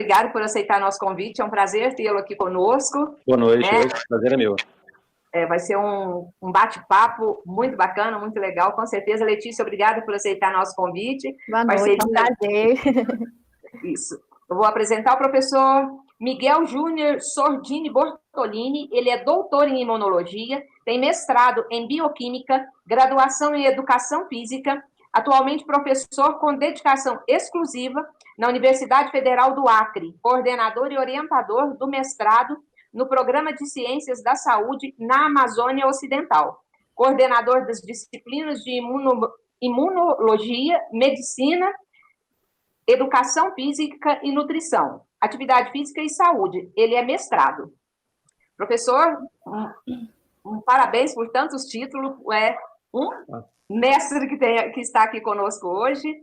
obrigado por aceitar nosso convite. É um prazer tê-lo aqui conosco. Boa noite, né? o prazer é meu. Vai ser um bate-papo muito bacana, muito legal, com certeza. Letícia, obrigada por aceitar nosso convite. Boa noite, é um prazer. Isso. Eu vou apresentar o professor Miguel Júnior Sordini Bortolini. Ele é doutor em imunologia, tem mestrado em bioquímica, graduação em educação física, atualmente professor com dedicação exclusiva na Universidade Federal do Acre, coordenador e orientador do mestrado no Programa de Ciências da Saúde na Amazônia Ocidental, coordenador das disciplinas de imunologia, medicina, educação física e nutrição, atividade física e saúde. Ele é mestrado. Professor, parabéns por tantos títulos. É um mestre que está aqui conosco hoje.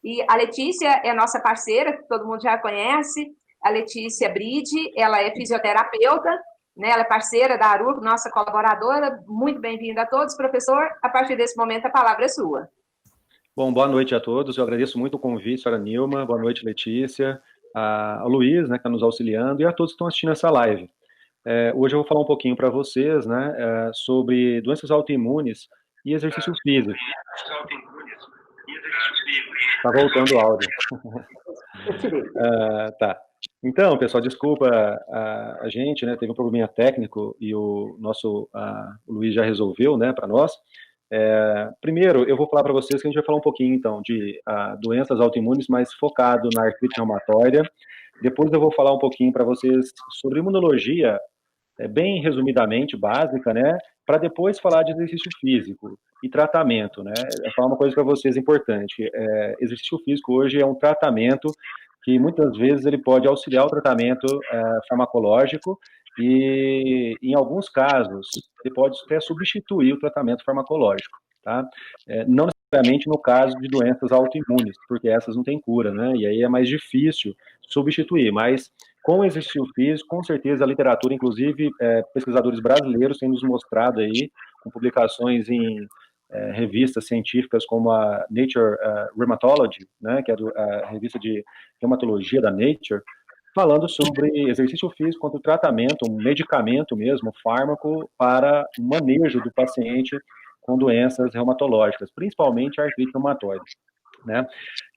E a Letícia é nossa parceira, que todo mundo já conhece. A Letícia Bride, ela é fisioterapeuta, né? Ela é parceira da ARUC, nossa colaboradora. Muito bem-vinda a todos. Professor, a partir desse momento a palavra é sua. Bom, boa noite a todos. Eu agradeço muito o convite, senhora Nilma. Boa noite, Letícia. Ao Luiz, né, que está nos auxiliando, e a todos que estão assistindo essa live. Hoje eu vou falar um pouquinho para vocês, né, sobre doenças autoimunes e exercício físico. Está voltando o áudio. Tá. Então, pessoal, desculpa a gente, né, teve um probleminha técnico e o Luiz já resolveu, né, para nós. Primeiro, eu vou falar para vocês que a gente vai falar um pouquinho, então, de doenças autoimunes, mas focado na artrite reumatoide. Depois eu vou falar um pouquinho para vocês sobre imunologia, bem resumidamente, básica, né, para depois falar de exercício físico e tratamento, né. Eu vou falar uma coisa para vocês importante. Exercício físico hoje é um tratamento que muitas vezes ele pode auxiliar o tratamento farmacológico e, em alguns casos, ele pode até substituir o tratamento farmacológico, tá? Não necessariamente no caso de doenças autoimunes, porque essas não têm cura, né? E aí é mais difícil substituir, mas com o exercício físico, com certeza a literatura, inclusive pesquisadores brasileiros têm nos mostrado aí, com publicações em revistas científicas como a Nature Rheumatology, né, que é a revista de reumatologia da Nature, falando sobre exercício físico quanto tratamento, um medicamento mesmo, um fármaco para o manejo do paciente com doenças reumatológicas, principalmente a artrite reumatoide, né.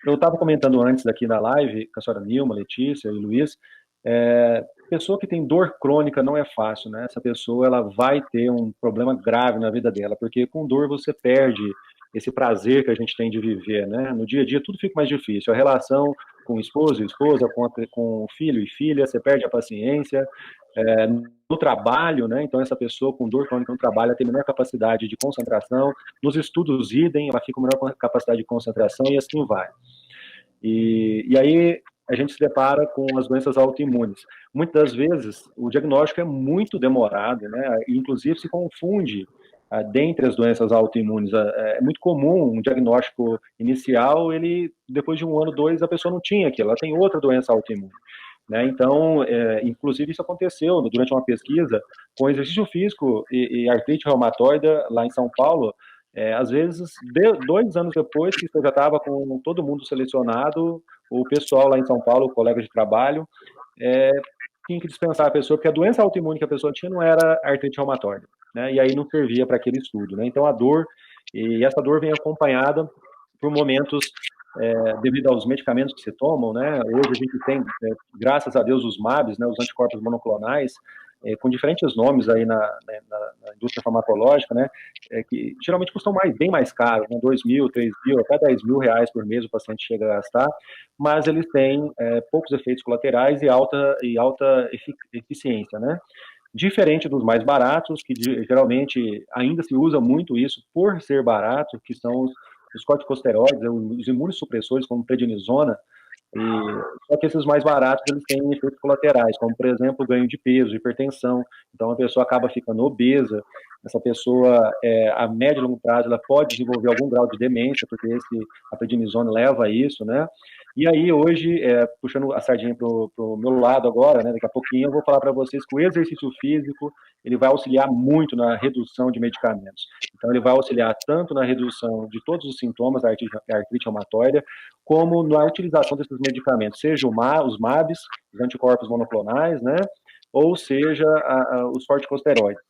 Eu estava comentando antes aqui na live com a senhora Nilma, Letícia e Luiz, pessoa que tem dor crônica não é fácil, né? Essa pessoa ela vai ter um problema grave na vida dela, porque com dor você perde esse prazer que a gente tem de viver, né? No dia a dia tudo fica mais difícil, a relação com esposo e esposa, com filho e filha, você perde a paciência, no trabalho, né? Então essa pessoa com dor crônica no trabalho tem menor capacidade de concentração, nos estudos idem, ela fica com menor capacidade de concentração e assim vai. E aí a gente se depara com as doenças autoimunes. Muitas das vezes o diagnóstico é muito demorado, né? Inclusive se confunde dentre as doenças autoimunes. É muito comum um diagnóstico inicial, ele depois de 1 ano, 2, a pessoa não tinha aquilo, ela tem outra doença autoimune. Né? Então, inclusive isso aconteceu durante uma pesquisa com exercício físico e artrite reumatoide lá em São Paulo. Às vezes, 2 anos depois que você já estava com todo mundo selecionado, o pessoal lá em São Paulo, o colega de trabalho, tinha que dispensar a pessoa, porque a doença autoimune que a pessoa tinha não era artrite reumatoide, né? E aí não servia para aquele estudo, né? Então a dor, e essa dor vem acompanhada por momentos, devido aos medicamentos que se tomam, né? Hoje a gente tem, graças a Deus, os MABs, né, os anticorpos monoclonais, com diferentes nomes aí na indústria farmacológica, né, que geralmente custam bem mais caro, né, 2 mil, 3 mil, até 10 mil reais por mês o paciente chega a gastar, mas eles têm poucos efeitos colaterais e alta eficiência, né. Diferente dos mais baratos, que geralmente ainda se usa muito isso por ser barato, que são os corticosteroides, os imunossupressores, como prednisona, só que esses mais baratos, eles têm efeitos colaterais, como, por exemplo, ganho de peso, hipertensão, então a pessoa acaba ficando obesa, essa pessoa, a médio e longo prazo, ela pode desenvolver algum grau de demência, porque a prednisona leva a isso, né? E aí, hoje, puxando a sardinha para o meu lado agora, né, daqui a pouquinho, eu vou falar para vocês que o exercício físico, ele vai auxiliar muito na redução de medicamentos. Então, ele vai auxiliar tanto na redução de todos os sintomas da artrite reumatoide, como na utilização desses medicamentos, seja os MABs, os anticorpos monoclonais, né, ou seja, os corticosteroides.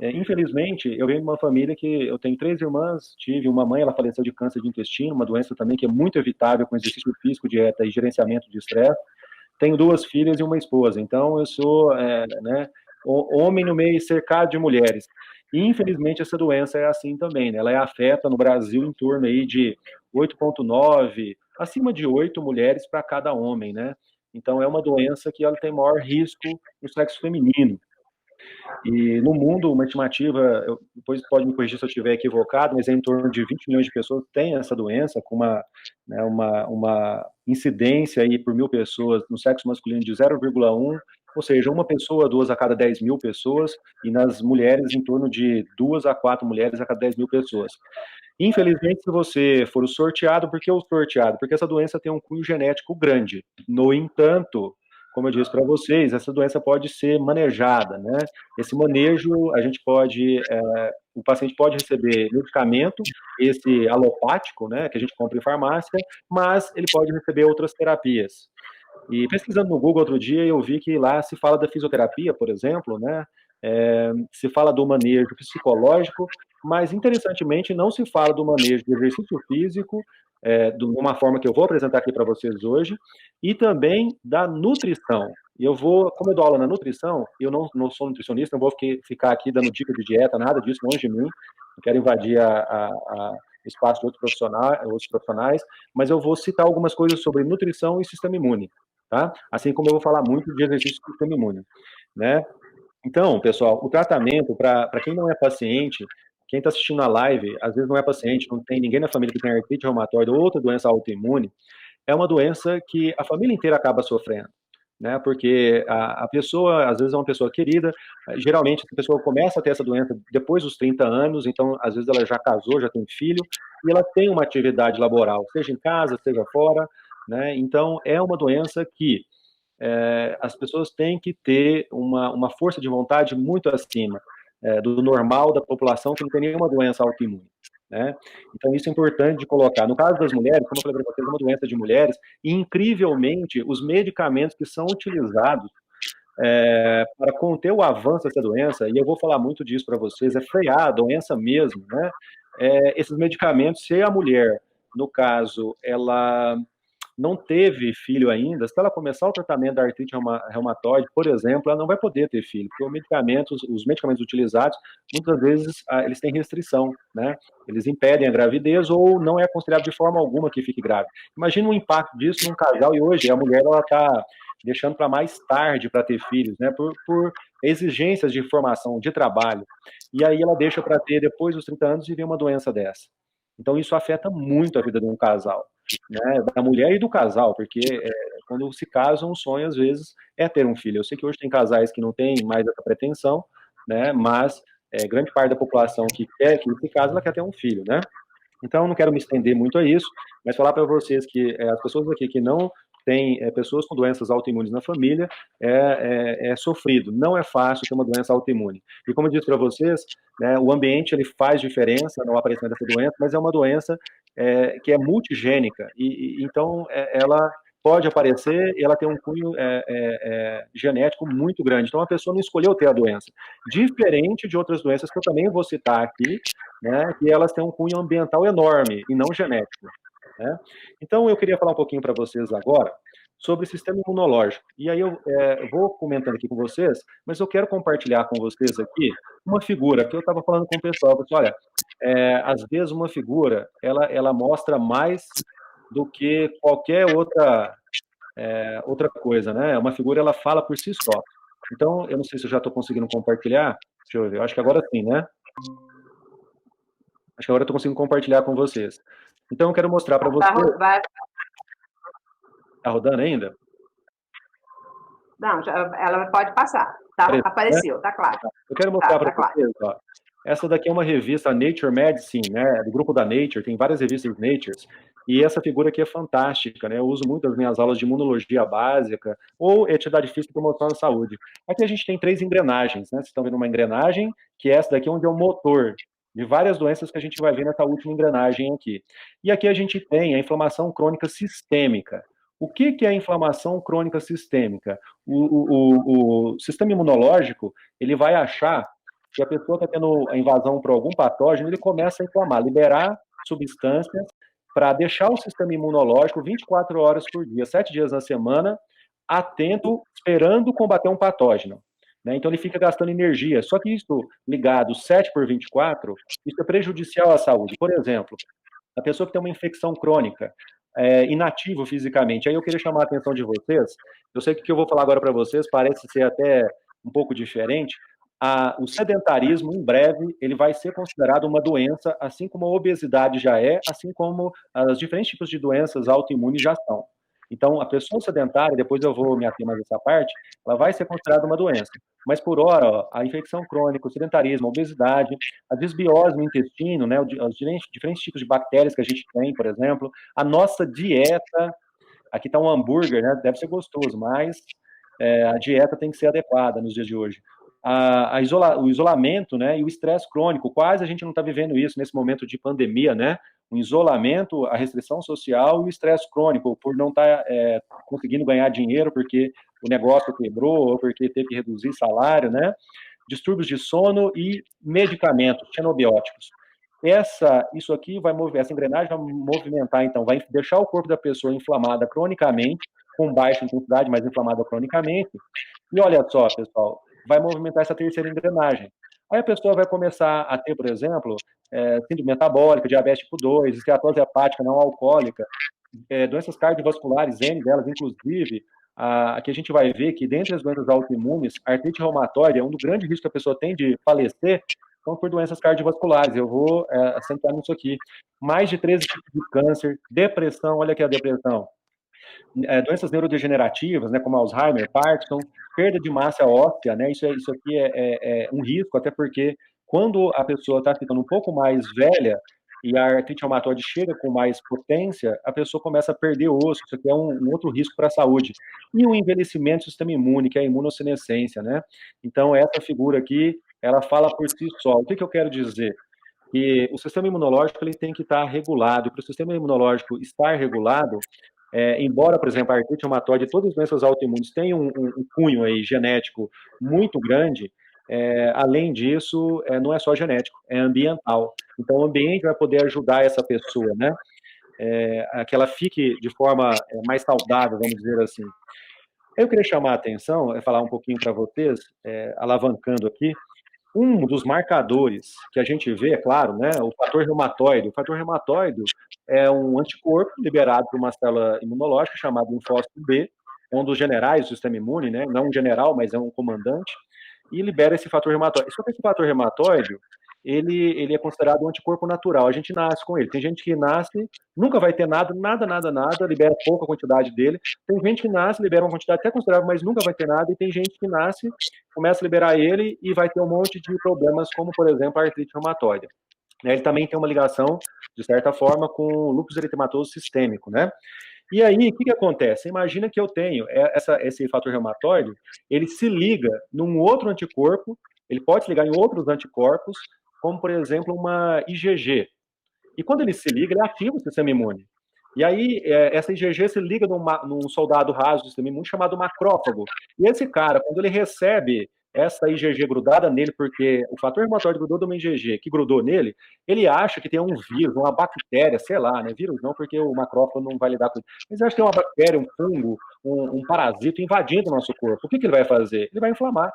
Infelizmente, eu venho de uma família que eu tenho 3 irmãs, tive uma mãe, ela faleceu de câncer de intestino, uma doença também que é muito evitável com exercício físico, dieta e gerenciamento de estresse. Tenho 2 filhas e uma esposa, então eu sou né, homem no meio cercado de mulheres. E, infelizmente, essa doença é assim também, né? Ela afeta no Brasil em torno aí de 8,9, acima de 8 mulheres para cada homem, né? Então, é uma doença que ela tem maior risco no sexo feminino. E no mundo, uma estimativa, depois pode me corrigir se eu estiver equivocado, mas é em torno de 20 milhões de pessoas que têm essa doença, com uma incidência aí por 1.000 pessoas no sexo masculino de 0,1, ou seja, uma pessoa, 2 a cada 10 mil pessoas, e nas mulheres, em torno de 2 a 4 mulheres a cada 10 mil pessoas. Infelizmente, se você for o sorteado, por que o sorteado? Porque essa doença tem um cunho genético grande. No entanto, como eu disse para vocês, essa doença pode ser manejada, né? Esse manejo, a gente pode, o paciente pode receber medicamento, esse alopático, né, que a gente compra em farmácia, mas ele pode receber outras terapias. E pesquisando no Google outro dia, eu vi que lá se fala da fisioterapia, por exemplo, né? Se fala do manejo psicológico, mas interessantemente não se fala do manejo de exercício físico, de uma forma que eu vou apresentar aqui para vocês hoje, e também da nutrição. E eu vou, como eu dou aula na nutrição, eu não sou nutricionista, não vou ficar aqui dando dica de dieta, nada disso, longe de mim, não quero invadir o espaço de outros profissionais, mas eu vou citar algumas coisas sobre nutrição e sistema imune, tá? Assim como eu vou falar muito de exercício do sistema imune, né? Então, pessoal, o tratamento, para quem não é paciente, quem está assistindo a live, às vezes não é paciente, não tem ninguém na família que tem artrite reumatoide ou outra doença autoimune, é uma doença que a família inteira acaba sofrendo, né? Porque a pessoa, às vezes, é uma pessoa querida, geralmente a pessoa começa a ter essa doença depois dos 30 anos, então, às vezes, ela já casou, já tem filho, e ela tem uma atividade laboral, seja em casa, seja fora, né? Então, é uma doença que as pessoas têm que ter uma força de vontade muito acima do normal da população que não tem nenhuma doença autoimune, né? Então, isso é importante de colocar. No caso das mulheres, como eu falei para vocês, é uma doença de mulheres, e, incrivelmente, os medicamentos que são utilizados para conter o avanço dessa doença, e eu vou falar muito disso para vocês, é frear a doença mesmo, né? Esses medicamentos, se a mulher, no caso, ela não teve filho ainda, se ela começar o tratamento da artrite reumatoide, por exemplo, ela não vai poder ter filho, porque os medicamentos utilizados, muitas vezes, eles têm restrição, né? Eles impedem a gravidez ou não é aconselhado de forma alguma que fique grávida. Imagina o impacto disso num casal, e hoje a mulher, ela está deixando para mais tarde para ter filhos, né? Por exigências de formação, de trabalho. E aí ela deixa para ter depois dos 30 anos e vem uma doença dessa. Então isso afeta muito a vida de um casal, né, da mulher e do casal, porque quando se casam, o sonho às vezes é ter um filho. Eu sei que hoje tem casais que não têm mais essa pretensão, né, mas grande parte da população que se casa, ela quer ter um filho, né? Então, eu não quero me estender muito a isso, mas falar para vocês que as pessoas aqui que não têm pessoas com doenças autoimunes na família, é sofrido, não é fácil ter uma doença autoimune. E como eu disse para vocês, né, o ambiente ele faz diferença no aparecimento dessa doença, mas é uma doença que é multigênica, então ela pode aparecer e ela tem um cunho genético muito grande. Então, a pessoa não escolheu ter a doença. Diferente de outras doenças que eu também vou citar aqui, né, que elas têm um cunho ambiental enorme e não genético, né? Então, eu queria falar um pouquinho para vocês agora sobre o sistema imunológico. E aí eu vou comentando aqui com vocês, mas eu quero compartilhar com vocês aqui uma figura que eu estava falando com o pessoal. Eu falei, olha, às vezes uma figura, ela mostra mais do que qualquer outra coisa, né? Uma figura, ela fala por si só. Então, eu não sei se eu já estou conseguindo compartilhar. Deixa eu ver, eu acho que agora sim, né? Acho que agora eu estou conseguindo compartilhar com vocês. Então, eu quero mostrar para vocês. Está rodando ainda? Não, ela pode passar. Tá, apareceu, tá claro. Eu quero mostrar para vocês, ó. Essa daqui é uma revista Nature Medicine, né, do grupo da Nature, tem várias revistas Nature, e essa figura aqui é fantástica, né, eu uso muito nas minhas aulas de imunologia básica, ou atividade física e promoção da saúde. Aqui a gente tem 3 engrenagens, né, vocês estão vendo uma engrenagem, que é essa daqui onde é o motor de várias doenças que a gente vai ver nessa última engrenagem aqui. E aqui a gente tem a inflamação crônica sistêmica. O que é a inflamação crônica sistêmica? O sistema imunológico, ele vai achar que a pessoa está tendo a invasão por algum patógeno, ele começa a inflamar, liberar substâncias para deixar o sistema imunológico 24 horas por dia, 7 dias na semana, atento, esperando combater um patógeno. Né? Então ele fica gastando energia. Só que isso ligado 7 por 24, isso é prejudicial à saúde. Por exemplo, a pessoa que tem uma infecção crônica, inativo fisicamente, aí eu queria chamar a atenção de vocês, eu sei que o que eu vou falar agora para vocês parece ser até um pouco diferente, o sedentarismo, em breve, ele vai ser considerado uma doença, assim como a obesidade já é, assim como os diferentes tipos de doenças autoimunes já são. Então, a pessoa sedentária, depois eu vou me ater mais essa parte, ela vai ser considerada uma doença. Mas, por hora, ó, a infecção crônica, o sedentarismo, a obesidade, a desbiose no intestino, né, os diferentes tipos de bactérias que a gente tem, por exemplo, a nossa dieta, aqui está um hambúrguer, né, deve ser gostoso, mas a dieta tem que ser adequada nos dias de hoje. O isolamento, né, e o estresse crônico, quase a gente não está vivendo isso nesse momento de pandemia, né? O isolamento, a restrição social e o estresse crônico, por não estar conseguindo ganhar dinheiro porque o negócio quebrou ou porque teve que reduzir salário, né? Distúrbios de sono e medicamentos, xenobióticos. Isso aqui essa engrenagem vai movimentar, então, vai deixar o corpo da pessoa inflamada cronicamente, com baixa intensidade, mas inflamada cronicamente. E olha só, pessoal, vai movimentar essa terceira engrenagem. Aí a pessoa vai começar a ter, por exemplo, síndrome metabólica, diabetes tipo 2, esteatose hepática não alcoólica, doenças cardiovasculares, N delas, inclusive, aqui a gente vai ver que, dentre as doenças autoimunes, a artrite reumatoide é um dos grandes riscos que a pessoa tem de falecer, são por doenças cardiovasculares. Eu vou acentuar nisso aqui. Mais de 13 tipos de câncer, depressão, olha aqui a depressão. Doenças neurodegenerativas, né, como Alzheimer, Parkinson, perda de massa óssea, né, isso aqui é um risco, até porque quando a pessoa está ficando um pouco mais velha e a artrite reumatoide chega com mais potência, a pessoa começa a perder osso, isso aqui é um outro risco para a saúde. E o envelhecimento do sistema imune, que é a imunossenescência, né? Então, essa figura aqui, ela fala por si só. O que eu quero dizer? Que o sistema imunológico ele tem que estar regulado. Para o sistema imunológico estar regulado, embora, por exemplo, a artrite reumatoide e todas as doenças autoimunes tenham um cunho aí genético muito grande, além disso, não é só genético, é ambiental. Então, o ambiente vai poder ajudar essa pessoa, né? Que ela fique de forma mais saudável, vamos dizer assim. Eu queria chamar a atenção, falar um pouquinho para vocês, alavancando aqui, um dos marcadores que a gente vê, é claro, né, o fator reumatoide. O fator reumatoide é um anticorpo liberado por uma célula imunológica chamada linfócito B, é um dos generais do sistema imune, né, não um general, mas é um comandante, e libera esse fator reumatoide. Só que esse fator reumatoide, ele é considerado um anticorpo natural, a gente nasce com ele. Tem gente que nasce, nunca vai ter nada, libera pouca quantidade dele. Tem gente que nasce, libera uma quantidade até considerável, mas nunca vai ter nada, e tem gente que nasce, começa a liberar ele e vai ter um monte de problemas, como, por exemplo, a artrite reumatoide. Ele também tem uma ligação, de certa forma, com o lúpus eritematoso sistêmico, né? E aí, o que acontece? Imagina que eu tenho esse fator reumatoide, ele se liga num outro anticorpo, ele pode se ligar em outros anticorpos, como, por exemplo, uma IgG. E quando ele se liga, ele ativa o sistema imune. E aí, essa IgG se liga num soldado raso do sistema imune chamado macrófago. E esse cara, quando ele recebe essa IgG grudada nele, porque o fator reumatoide grudou de uma IgG que grudou nele, ele acha que tem um vírus, uma bactéria, sei lá, né? Vírus não, porque o macrófago não vai lidar com isso. Mas ele acha que tem uma bactéria, um fungo, um parasito invadindo o nosso corpo. O que ele vai fazer? Ele vai inflamar.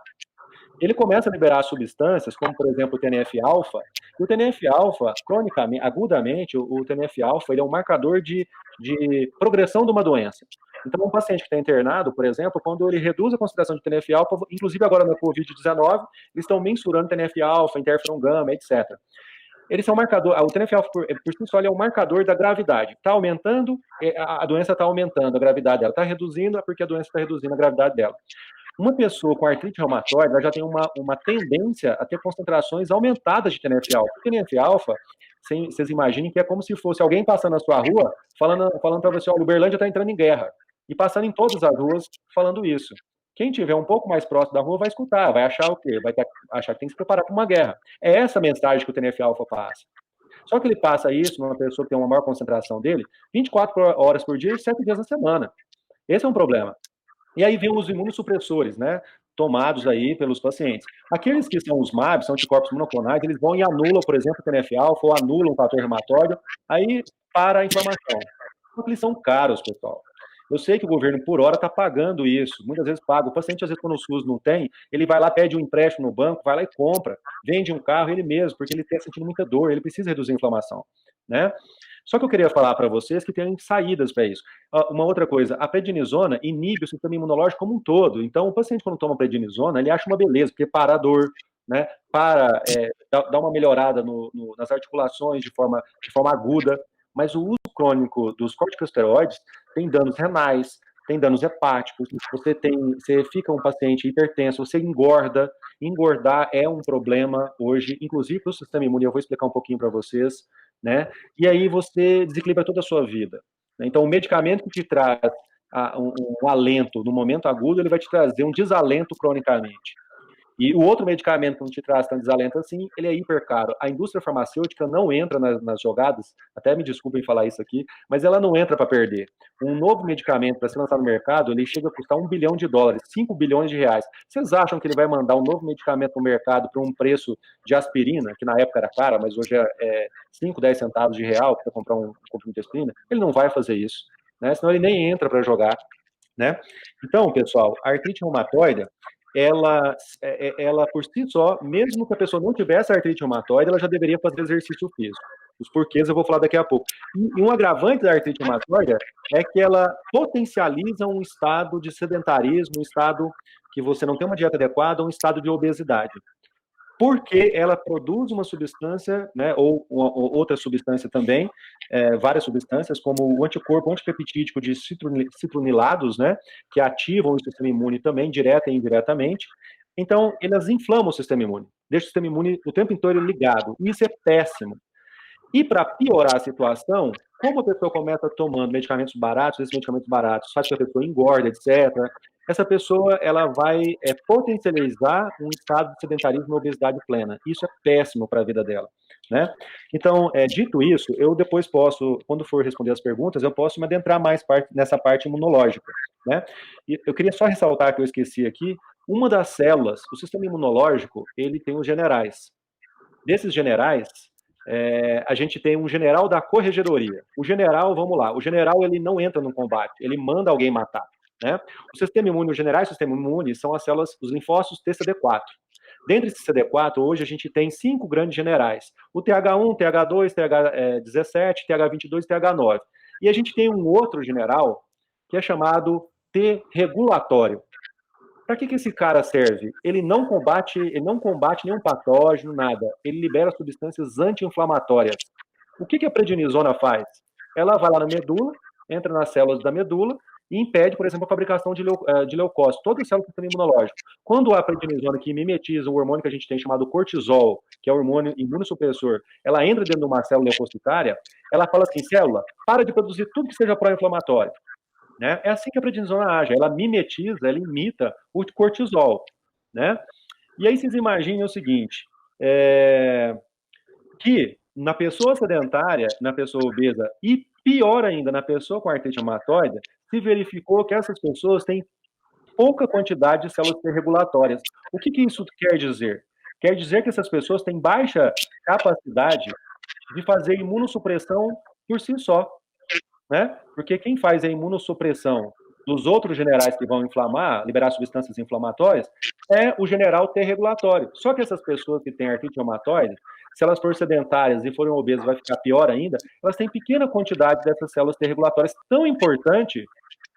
Ele começa a liberar substâncias, como, por exemplo, o TNF-alfa, e o TNF-alfa, cronicamente, agudamente, o TNF-alfa, ele é um marcador de progressão de uma doença. Então, um paciente que está internado, por exemplo, quando ele reduz a concentração de TNF-alfa, inclusive agora na Covid-19, eles estão mensurando TNF-alfa, interferon gama, etc. Eles são marcador, o TNF-alfa por si só é um marcador da gravidade. Está aumentando, a doença está aumentando a gravidade dela. Está reduzindo, é porque a doença está reduzindo a gravidade dela. Uma pessoa com artrite reumatoide ela já tem uma tendência a ter concentrações aumentadas de TNF-alfa. O TNF-alfa, vocês imaginem que é como se fosse alguém passando na sua rua falando para você, olha, o Uberlândia está entrando em guerra. E passando em todas as ruas falando isso. Quem tiver um pouco mais próximo da rua vai escutar, vai achar o quê? Achar que tem que se preparar para uma guerra. É essa mensagem que o TNF-alfa passa. Só que ele passa isso numa pessoa que tem uma maior concentração dele 24 horas por dia e 7 dias na semana. Esse é um problema. E aí vem os imunossupressores, né? Tomados aí pelos pacientes. Aqueles que são os MABs, são anticorpos monoclonais, eles vão e anulam, por exemplo, o TNF-alfa ou anulam o fator reumatóide, aí para a inflamação. Porque eles são caros, pessoal. Eu sei que o governo, por hora, está pagando isso. Muitas vezes paga. O paciente, às vezes, quando o SUS não tem, ele vai lá, pede um empréstimo no banco, vai lá e compra. Vende um carro ele mesmo, porque ele está sentindo muita dor, ele precisa reduzir a inflamação, né? Só que eu queria falar para vocês que tem saídas para isso. Uma outra coisa, a prednisona inibe o sistema imunológico como um todo. Então, o paciente, quando toma prednisona, ele acha uma beleza, porque para a dor, né? Dá uma melhorada nas articulações de forma aguda. Mas o uso crônico dos corticosteroides tem danos renais, tem danos hepáticos, você fica um paciente hipertenso, você engorda. Engordar é um problema hoje, inclusive para o sistema imune, eu vou explicar um pouquinho para vocês, né? E aí você desequilibra toda a sua vida. Então, o medicamento que te traz um alento no momento agudo, ele vai te trazer um desalento cronicamente. E o outro medicamento que não te traz tanto desalento assim, ele é hiper caro. A indústria farmacêutica não entra nas jogadas, até me desculpem falar isso aqui, mas ela não entra para perder. Um novo medicamento para ser lançado no mercado, ele chega a custar $1 bilhão, 5 bilhões de reais. Vocês acham que ele vai mandar um novo medicamento no mercado por um preço de aspirina, que na época era cara, mas hoje é 5, 10 centavos de real para comprar um comprimido de aspirina? Ele não vai fazer isso, né? Senão ele nem entra para jogar, né? Então, pessoal, a artrite reumatoide, ela por si só, mesmo que a pessoa não tivesse artrite reumatoide, ela já deveria fazer exercício físico. Os porquês eu vou falar daqui a pouco. E um agravante da artrite reumatoide é que ela potencializa um estado de sedentarismo, um estado que você não tem uma dieta adequada, um estado de obesidade. Porque ela produz uma substância, né, ou outra substância também, várias substâncias, como o anticorpo antipeptídico de citronilados, né, que ativam o sistema imune também, direta e indiretamente. Então, elas inflamam o sistema imune, deixa o sistema imune o tempo inteiro ligado. E isso é péssimo. E para piorar a situação, como a pessoa começa tomando medicamentos baratos, esses medicamentos baratos faz com que a pessoa engorde, etc., essa pessoa ela vai potencializar um estado de sedentarismo e obesidade plena. Isso é péssimo para a vida dela, né? Então, dito isso, eu depois posso, quando for responder as perguntas, eu posso me adentrar mais nessa parte imunológica, né? E eu queria só ressaltar que eu esqueci aqui, uma das células, o sistema imunológico, ele tem os generais. Desses generais, a gente tem um general da corregedoria. O general, vamos lá, o general ele não entra no combate, ele manda alguém matar, né? O sistema imune, os generais do sistema imune são as células, os linfócitos TCD4. Dentre esses CD4, hoje a gente tem 5 grandes generais: o TH1, TH2, TH17, TH22 e TH9. E a gente tem um outro general que é chamado T regulatório. Para que esse cara serve? Ele não combate nenhum patógeno, nada. Ele libera substâncias anti-inflamatórias. O que a prednisona faz? Ela vai lá na medula, entra nas células da medula e impede, por exemplo, a fabricação de leucócitos, todas as células do sistema imunológico. Quando a prednisona, que mimetiza o hormônio que a gente tem chamado cortisol, que é o hormônio imunossupressor, ela entra dentro de uma célula leucocitária, ela fala assim: célula, para de produzir tudo que seja pró-inflamatório. Né? É assim que a prednisona age, ela mimetiza, ela imita o cortisol, né? E aí vocês imaginem o seguinte, que na pessoa sedentária, na pessoa obesa e pior ainda, na pessoa com artrite reumatoide, se verificou que essas pessoas têm pouca quantidade de células T regulatórias. O que isso quer dizer? Quer dizer que essas pessoas têm baixa capacidade de fazer imunossupressão por si só, né? Porque quem faz a imunossupressão dos outros generais que vão inflamar, liberar substâncias inflamatórias, é o general T regulatório. Só que essas pessoas que têm artrite reumatoide, se elas forem sedentárias e forem obesas, vai ficar pior ainda, elas têm pequena quantidade dessas células T regulatórias, tão importante,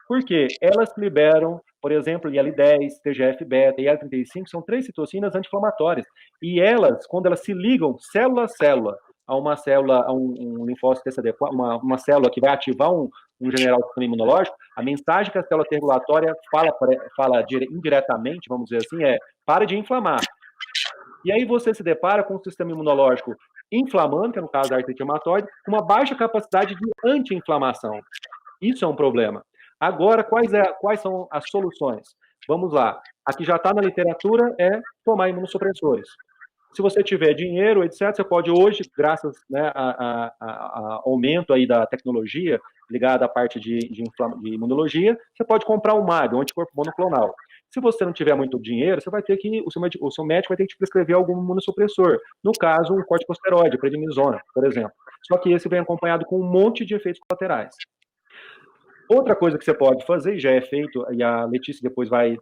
porque elas liberam, por exemplo, IL-10, TGF-beta e IL-35, são 3 citocinas anti-inflamatórias. E elas, quando elas se ligam célula a célula, a uma célula, a um linfócito TCD4, uma célula que vai ativar um um general do sistema imunológico, a mensagem que a célula T regulatória fala indiretamente, vamos dizer assim, é: para de inflamar. E aí você se depara com o sistema imunológico inflamando, que é no caso da artrite reumatoide, com uma baixa capacidade de anti-inflamação. Isso é um problema. Agora, quais são as soluções? Vamos lá. A que já está na literatura é tomar imunossupressores. Se você tiver dinheiro, etc., você pode hoje, graças, né, a aumento aí da tecnologia ligada à parte de imunologia, você pode comprar um MAB, um anticorpo monoclonal. Se você não tiver muito dinheiro, você vai ter que, o seu médico vai ter que te prescrever algum imunossupressor. No caso, um corticosteroide, prednisona, por exemplo. Só que esse vem acompanhado com um monte de efeitos colaterais. Outra coisa que você pode fazer, e já é feito, e a Letícia depois vai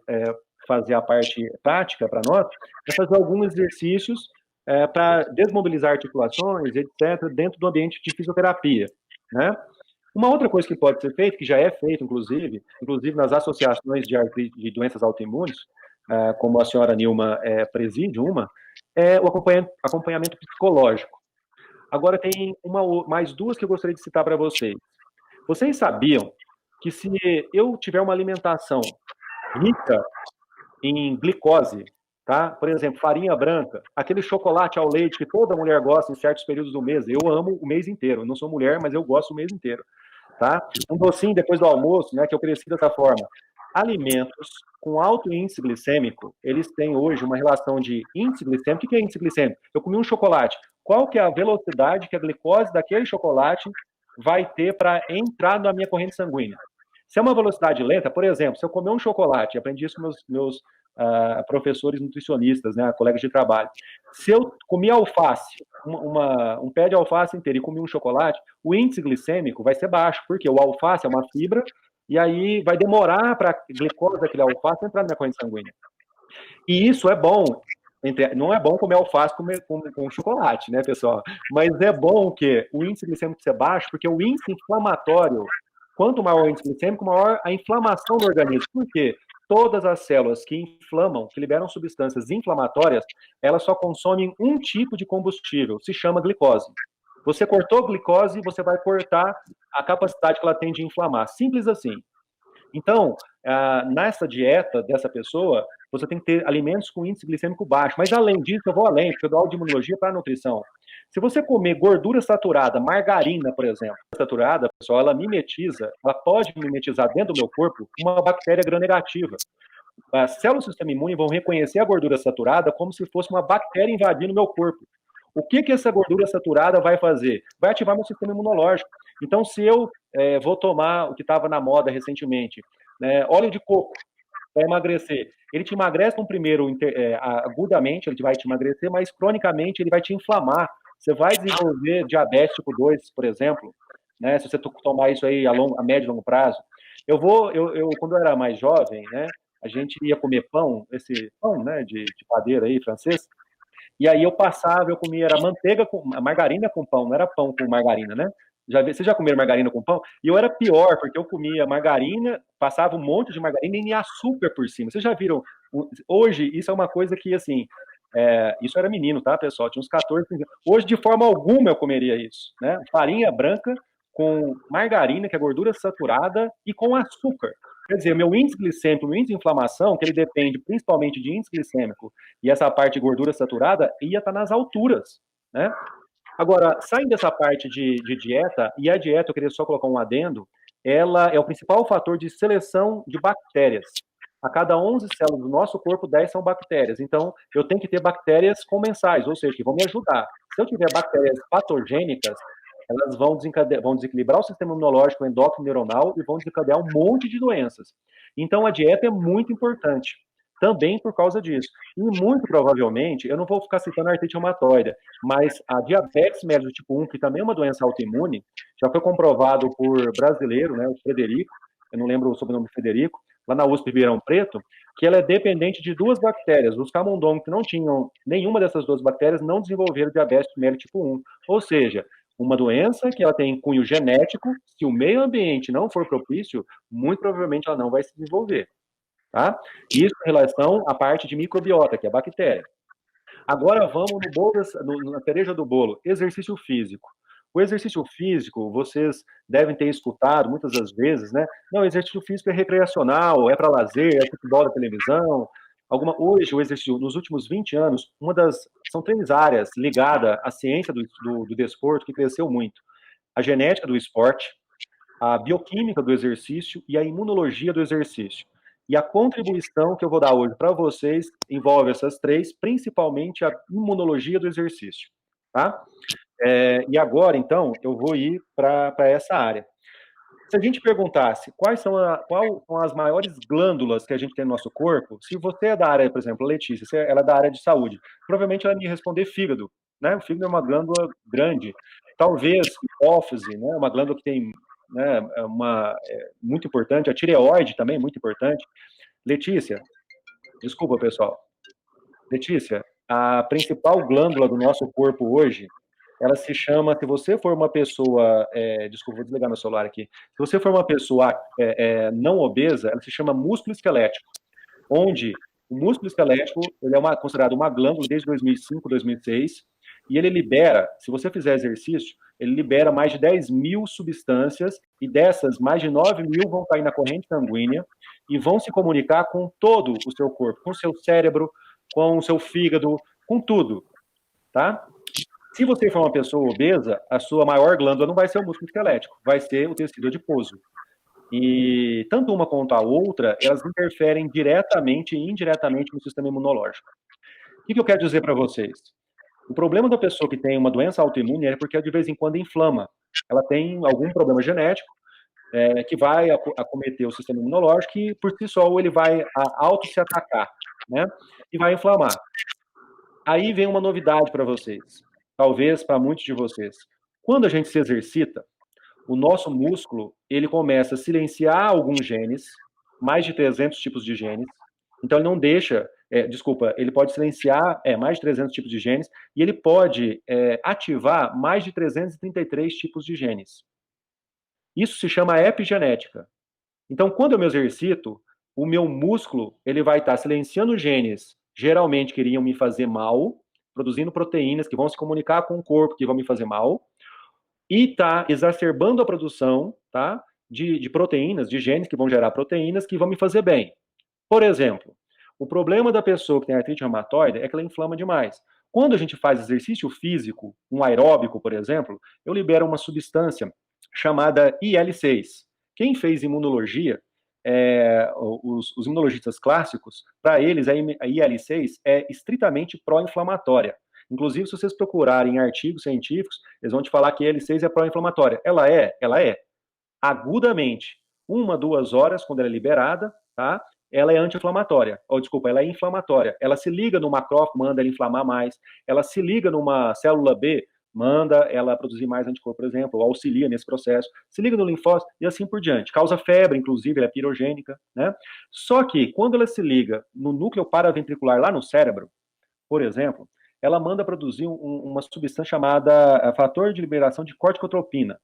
fazer a parte prática para nós, é fazer alguns exercícios para desmobilizar articulações, etc., dentro do ambiente de fisioterapia, né? Uma outra coisa que pode ser feita, que já é feito, inclusive nas associações de doenças autoimunes, como a senhora Nilma preside uma, é o acompanhamento psicológico. Agora tem mais duas que eu gostaria de citar para vocês. Vocês sabiam que se eu tiver uma alimentação rica em glicose, tá? Por exemplo, farinha branca, aquele chocolate ao leite que toda mulher gosta em certos períodos do mês, eu amo o mês inteiro. Eu não sou mulher, mas eu gosto o mês inteiro, tá? Um docinho depois do almoço, né, que eu cresci dessa forma. Alimentos com alto índice glicêmico, eles têm hoje uma relação de índice glicêmico. O que é índice glicêmico? Eu comi um chocolate. Qual que é a velocidade que a glicose daquele chocolate vai ter para entrar na minha corrente sanguínea? Se é uma velocidade lenta, por exemplo, se eu comer um chocolate, aprendi isso com meus professores nutricionistas, né, colegas de trabalho. Se eu comer alface, um pé de alface inteiro e comer um chocolate, o índice glicêmico vai ser baixo, porque o alface é uma fibra, e aí vai demorar para a glicose daquele alface entrar na minha corrente sanguínea. E isso é bom. Não é bom comer alface com chocolate, né, pessoal? Mas é bom que o índice glicêmico seja baixo, porque o índice inflamatório, quanto maior o índice glicêmico, maior a inflamação do organismo. Por quê? Todas as células que inflamam, que liberam substâncias inflamatórias, elas só consomem um tipo de combustível, se chama glicose. Você cortou a glicose, você vai cortar a capacidade que ela tem de inflamar. Simples assim. Então, nessa dieta dessa pessoa, você tem que ter alimentos com índice glicêmico baixo. Mas, além disso, eu vou além, porque eu dou aula de imunologia para a nutrição. Se você comer gordura saturada, margarina, por exemplo, saturada, pessoal, ela pode mimetizar dentro do meu corpo uma bactéria gram-negativa. As células do sistema imune vão reconhecer a gordura saturada como se fosse uma bactéria invadindo o meu corpo. O que essa gordura saturada vai fazer? Vai ativar meu sistema imunológico. Então, se eu vou tomar o que estava na moda recentemente, né, óleo de coco, para emagrecer, ele te emagrece no primeiro, agudamente, ele vai te emagrecer, mas cronicamente ele vai te inflamar. Você vai desenvolver diabetes tipo 2, por exemplo, né, se você tomar isso aí a médio e longo prazo. Quando eu era mais jovem, né, a gente ia comer pão, esse pão, né, de padeiro aí, francês, e aí eu comia, era margarina com pão, não era pão com margarina, né? Vocês já comeram margarina com pão? E eu era pior, porque eu comia margarina, passava um monte de margarina e açúcar por cima. Vocês já viram? Hoje, isso é uma coisa que, assim, isso era menino, tá, pessoal? Tinha uns 14, 15 anos. Hoje, de forma alguma, eu comeria isso, né? Farinha branca com margarina, que é gordura saturada, e com açúcar. Quer dizer, meu índice glicêmico, meu índice de inflamação, que ele depende principalmente de índice glicêmico, e essa parte de gordura saturada, ia estar nas alturas, né? Agora, saindo dessa parte de dieta, e a dieta, eu queria só colocar um adendo, ela é o principal fator de seleção de bactérias. A cada 11 células do nosso corpo, 10 são bactérias. Então, eu tenho que ter bactérias comensais, ou seja, que vão me ajudar. Se eu tiver bactérias patogênicas, elas vão desequilibrar o sistema imunológico, o endócrino neuronal e vão desencadear um monte de doenças. Então, a dieta é muito importante, também por causa disso. E muito provavelmente, eu não vou ficar citando a artrite reumatoide, mas a diabetes mellitus tipo 1, que também é uma doença autoimune, já foi comprovado por brasileiro, né, o Frederico, eu não lembro o sobrenome do Frederico, lá na USP Ribeirão Preto, que ela é dependente de duas bactérias. Os camundongos que não tinham nenhuma dessas duas bactérias não desenvolveram diabetes mellitus tipo 1. Ou seja, uma doença que ela tem cunho genético, se o meio ambiente não for propício, muito provavelmente ela não vai se desenvolver. Tá? Isso em relação à parte de microbiota, que é a bactéria. Agora vamos na cereja do bolo, exercício físico. O exercício físico, vocês devem ter escutado muitas das vezes, né? Não, o exercício físico é recreacional, é para lazer, é futebol da televisão. Hoje, o exercício, nos últimos 20 anos, são três áreas ligadas à ciência do desporto que cresceu muito. A genética do esporte, a bioquímica do exercício e a imunologia do exercício. E a contribuição que eu vou dar hoje para vocês envolve essas três, principalmente a imunologia do exercício, tá? E agora, então, eu vou ir para essa área. Se a gente perguntasse quais são as maiores glândulas que a gente tem no nosso corpo, se você é da área, por exemplo, a Letícia, se ela é da área de saúde, provavelmente ela ia me responder fígado, né? O fígado é uma glândula grande. Talvez hipófise, né? Uma glândula que tem, né, muito importante. A tireoide também é muito importante. Letícia, desculpa, pessoal. Letícia, a principal glândula do nosso corpo hoje, ela se chama, se você for uma pessoa, desculpa, vou desligar meu celular aqui. Se você for uma pessoa não obesa, ela se chama músculo esquelético, onde o músculo esquelético ele é considerado uma glândula desde 2005, 2006, e ele libera, se você fizer exercício, ele libera mais de 10 mil substâncias, e dessas, mais de 9 mil vão cair na corrente sanguínea e vão se comunicar com todo o seu corpo, com o seu cérebro, com o seu fígado, com tudo, tá? Se você for uma pessoa obesa, a sua maior glândula não vai ser o músculo esquelético, vai ser o tecido adiposo. E tanto uma quanto a outra, elas interferem diretamente e indiretamente no sistema imunológico. O que eu quero dizer para vocês? O problema da pessoa que tem uma doença autoimune é porque de vez em quando inflama. Ela tem algum problema genético que vai acometer o sistema imunológico e por si só ele vai auto se atacar, né? E vai inflamar. Aí vem uma novidade para vocês, talvez para muitos de vocês. Quando a gente se exercita, o nosso músculo, ele começa a silenciar alguns genes, mais de 300 tipos de genes. Então, ele não deixa, ele pode silenciar mais de 300 tipos de genes, e ele pode ativar mais de 333 tipos de genes. Isso se chama epigenética. Então, quando eu me exercito, o meu músculo, ele vai estar silenciando genes, geralmente que iriam me fazer mal, produzindo proteínas que vão se comunicar com o corpo, que vão me fazer mal, e está exacerbando a produção, tá, de proteínas, de genes que vão gerar proteínas que vão me fazer bem. Por exemplo, o problema da pessoa que tem artrite reumatoide é que ela inflama demais. Quando a gente faz exercício físico, um aeróbico, por exemplo, eu libero uma substância chamada IL-6. Quem fez imunologia, os imunologistas clássicos, para eles a IL-6 é estritamente pró-inflamatória. Inclusive, se vocês procurarem artigos científicos, eles vão te falar que a IL-6 é pró-inflamatória. Ela é. Agudamente. 1, 2 horas, quando ela é liberada, tá? Ela é anti-inflamatória. Ela é inflamatória. Ela se liga no macrófago, manda ela inflamar mais. Ela se liga numa célula B, manda ela produzir mais anticorpo, por exemplo, ou auxilia nesse processo. Se liga no linfócito e assim por diante. Causa febre, inclusive, ela é pirogênica, né? Só que, quando ela se liga no núcleo paraventricular, lá no cérebro, por exemplo, ela manda produzir uma substância chamada fator de liberação de corticotropina.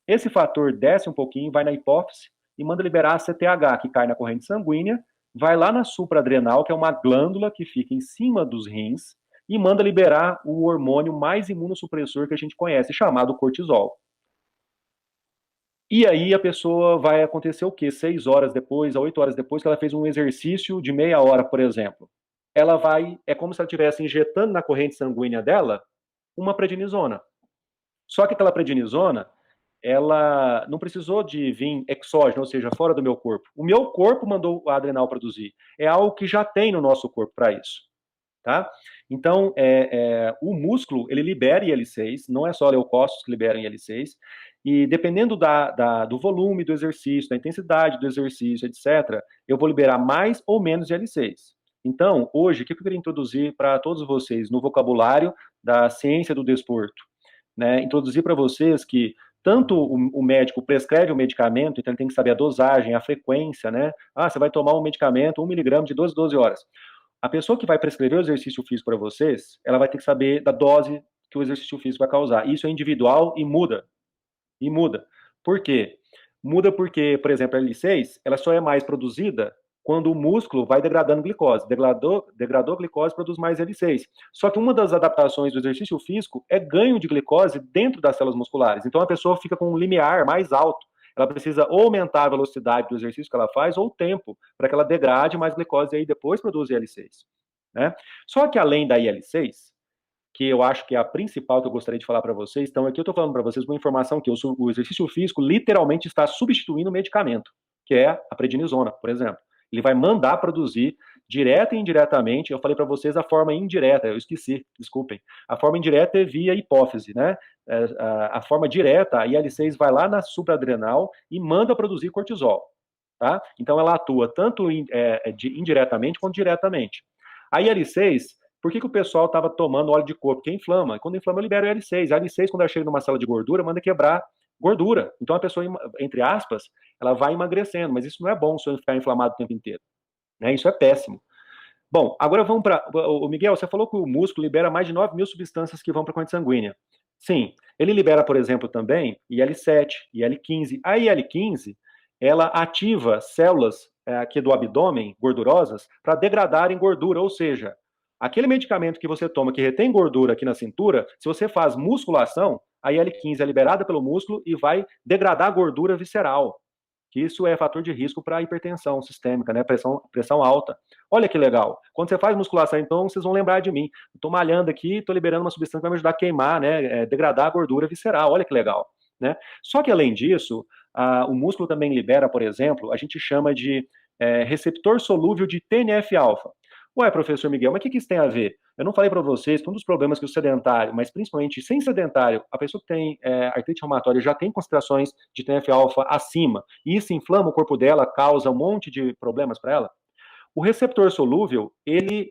Esse fator desce um pouquinho, vai na hipófise e manda liberar a CTH, que cai na corrente sanguínea, vai lá na supraadrenal, que é uma glândula que fica em cima dos rins, e manda liberar o hormônio mais imunossupressor que a gente conhece, chamado cortisol. E aí a pessoa vai acontecer o quê? 6 horas depois, a 8 horas depois que ela fez um exercício de meia hora, por exemplo. Ela é como se ela estivesse injetando na corrente sanguínea dela uma prednisona. Só que aquela prednisona, ela não precisou de vir exógeno, ou seja, fora do meu corpo. O meu corpo mandou a adrenal produzir. É algo que já tem no nosso corpo para isso. Tá? Então, o músculo, ele libera IL-6, não é só leucócitos que liberam IL-6, e dependendo do volume do exercício, da intensidade do exercício, etc., eu vou liberar mais ou menos IL-6. Então, hoje, o que eu queria introduzir para todos vocês no vocabulário da ciência do desporto? Né? Introduzir para vocês que tanto o médico prescreve o medicamento, então ele tem que saber a dosagem, a frequência, né? Você vai tomar um medicamento, 1 miligrama de 12 horas. A pessoa que vai prescrever o exercício físico para vocês, ela vai ter que saber da dose que o exercício físico vai causar. Isso é individual e muda. Por quê? Muda porque, por exemplo, a L6, ela só é mais produzida quando o músculo vai degradando glicose. Degradou glicose, produz mais L6. Só que uma das adaptações do exercício físico é ganho de glicose dentro das células musculares. Então a pessoa fica com um limiar mais alto. Ela precisa ou aumentar a velocidade do exercício que ela faz ou o tempo para que ela degrade mais glicose e aí depois produz IL6. Né? Só que além da IL6, que eu acho que é a principal que eu gostaria de falar para vocês, então aqui eu estou falando para vocês uma informação que o exercício físico literalmente está substituindo o medicamento, que é a prednisona, por exemplo. Ele vai mandar produzir, direta e indiretamente, eu falei para vocês a forma indireta, eu esqueci, desculpem. A forma indireta é via hipófise, né? A forma direta, a IL-6 vai lá na supraadrenal e manda produzir cortisol, tá? Então ela atua tanto indiretamente quanto diretamente. A IL-6, por que o pessoal estava tomando óleo de coco? Porque inflama. Quando inflama, libera o IL-6. A IL-6, quando ela chega numa célula de gordura, manda quebrar gordura. Então a pessoa, entre aspas, ela vai emagrecendo, mas isso não é bom se eu ficar inflamado o tempo inteiro. Né? Isso é péssimo. Bom, agora vamos para... O Miguel, você falou que o músculo libera mais de 9 mil substâncias que vão para a corrente sanguínea. Sim, ele libera, por exemplo, também IL-7, IL-15. A IL-15, ela ativa células aqui do abdômen, gordurosas, para degradarem gordura, ou seja, aquele medicamento que você toma que retém gordura aqui na cintura, se você faz musculação, a IL-15 é liberada pelo músculo e vai degradar a gordura visceral, que isso é fator de risco para hipertensão sistêmica, né? Pressão alta. Olha que legal. Quando você faz musculação, então, vocês vão lembrar de mim. Estou malhando aqui, estou liberando uma substância que vai me ajudar a queimar, né? Degradar a gordura visceral. Olha que legal. Né? Só que, além disso, o músculo também libera, por exemplo, a gente chama de receptor solúvel de TNF-alfa. Ué, professor Miguel, mas o que isso tem a ver? Eu não falei para vocês que um dos problemas que o sedentário, mas principalmente sem sedentário, a pessoa que tem artrite reumatoide já tem concentrações de TNF-alfa acima, e isso inflama o corpo dela, causa um monte de problemas para ela. O receptor solúvel,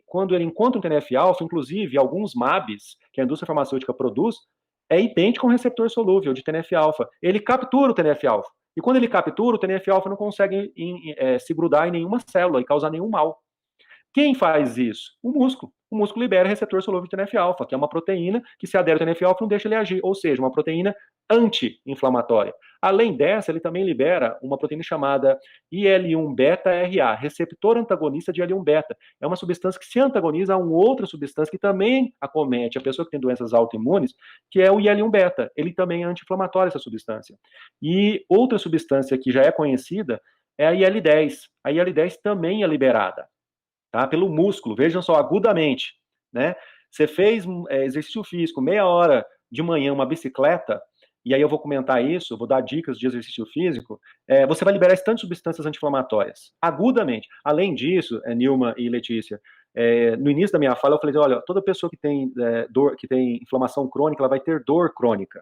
quando ele encontra um TNF-alfa, inclusive alguns MABs que a indústria farmacêutica produz, é idêntico a um receptor solúvel de TNF-alfa. Ele captura o TNF-alfa. E quando ele captura, o TNF-alfa não consegue se grudar em nenhuma célula e causar nenhum mal. Quem faz isso? O músculo. O músculo libera receptor solúvel de TNF-alfa, que é uma proteína que se adere ao TNF-alfa não deixa ele agir, ou seja, uma proteína anti-inflamatória. Além dessa, ele também libera uma proteína chamada IL-1-beta-RA, receptor antagonista de IL-1-beta. É uma substância que se antagoniza a uma outra substância que também acomete a pessoa que tem doenças autoimunes, que é o IL-1-beta. Ele também é anti-inflamatório, essa substância. E outra substância que já é conhecida é a IL-10. A IL-10 também é liberada. Tá? Pelo músculo, vejam só, agudamente, né? Você fez exercício físico, meia hora de manhã, uma bicicleta, e aí eu vou comentar isso, vou dar dicas de exercício físico, você vai liberar tantas substâncias anti-inflamatórias, agudamente. Além disso, Nilma e Letícia, no início da minha fala eu falei, olha, toda pessoa que tem dor, que tem inflamação crônica, ela vai ter dor crônica.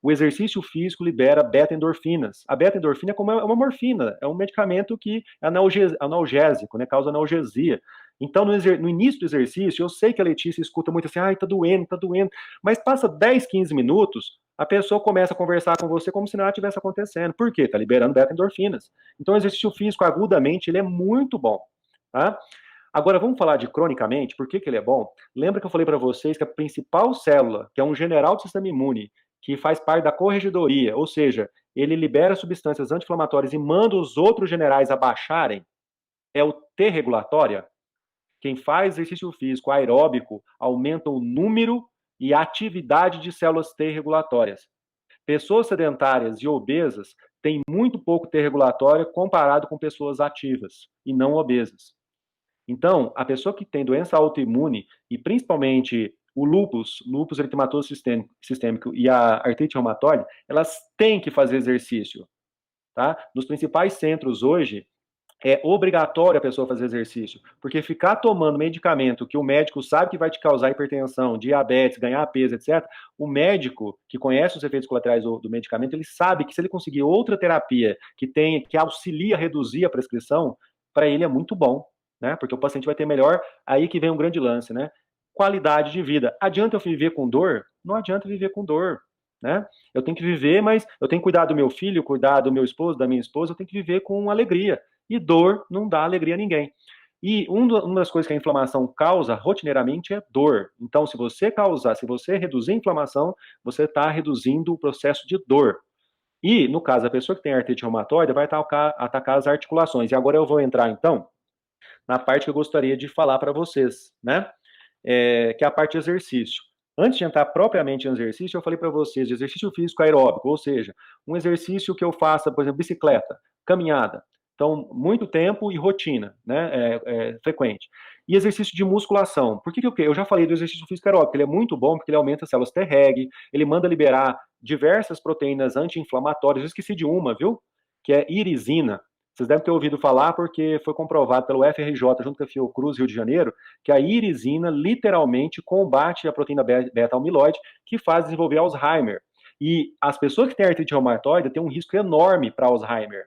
O exercício físico libera beta-endorfinas. A beta-endorfina é uma morfina, é um medicamento que é analgésico, né, causa analgesia. Então, no início do exercício, eu sei que a Letícia escuta muito assim, ai, tá doendo, mas passa 10, 15 minutos, a pessoa começa a conversar com você como se nada tivesse acontecendo. Por quê? Tá liberando beta-endorfinas. Então, o exercício físico agudamente, ele é muito bom, tá? Agora, vamos falar de cronicamente, por que ele é bom? Lembra que eu falei para vocês que a principal célula, que é um general do sistema imune, que faz parte da corregedoria, ou seja, ele libera substâncias anti-inflamatórias e manda os outros generais abaixarem, é o T regulatória. Quem faz exercício físico aeróbico aumenta o número e a atividade de células T regulatórias. Pessoas sedentárias e obesas têm muito pouco T regulatória comparado com pessoas ativas e não obesas. Então, a pessoa que tem doença autoimune e principalmente o lúpus eritematoso sistêmico e a artrite reumatoide, elas têm que fazer exercício, tá? Nos principais centros hoje, é obrigatório a pessoa fazer exercício, porque ficar tomando medicamento que o médico sabe que vai te causar hipertensão, diabetes, ganhar peso, etc., o médico que conhece os efeitos colaterais do medicamento, ele sabe que se ele conseguir outra terapia que auxilia a reduzir a prescrição, para ele é muito bom, né? Porque o paciente vai ter melhor, aí que vem um grande lance, né? Qualidade de vida. Adianta eu viver com dor? Não adianta viver com dor, né? Eu tenho que viver, mas eu tenho que cuidar do meu filho, cuidar do meu esposo, da minha esposa, eu tenho que viver com alegria. E dor não dá alegria a ninguém. E uma das coisas que a inflamação causa rotineiramente é dor. Então, se você reduzir a inflamação, você está reduzindo o processo de dor. E, no caso, a pessoa que tem artrite reumatoide vai atacar as articulações. E agora eu vou entrar, então, na parte que eu gostaria de falar para vocês, né? Que é a parte de exercício. Antes de entrar propriamente no exercício, eu falei para vocês de exercício físico aeróbico, ou seja, um exercício que eu faça, por exemplo, bicicleta, caminhada. Então, muito tempo e rotina, né, frequente. E exercício de musculação. Por que eu já falei do exercício físico aeróbico? Ele é muito bom porque ele aumenta as células Treg, ele manda liberar diversas proteínas anti-inflamatórias. Eu esqueci de uma, viu? Que é irisina. Vocês devem ter ouvido falar porque foi comprovado pelo FRJ, junto com a Fiocruz, Rio de Janeiro, que a irisina literalmente combate a proteína beta-amiloide, que faz desenvolver Alzheimer. E as pessoas que têm artrite reumatoide têm um risco enorme para Alzheimer.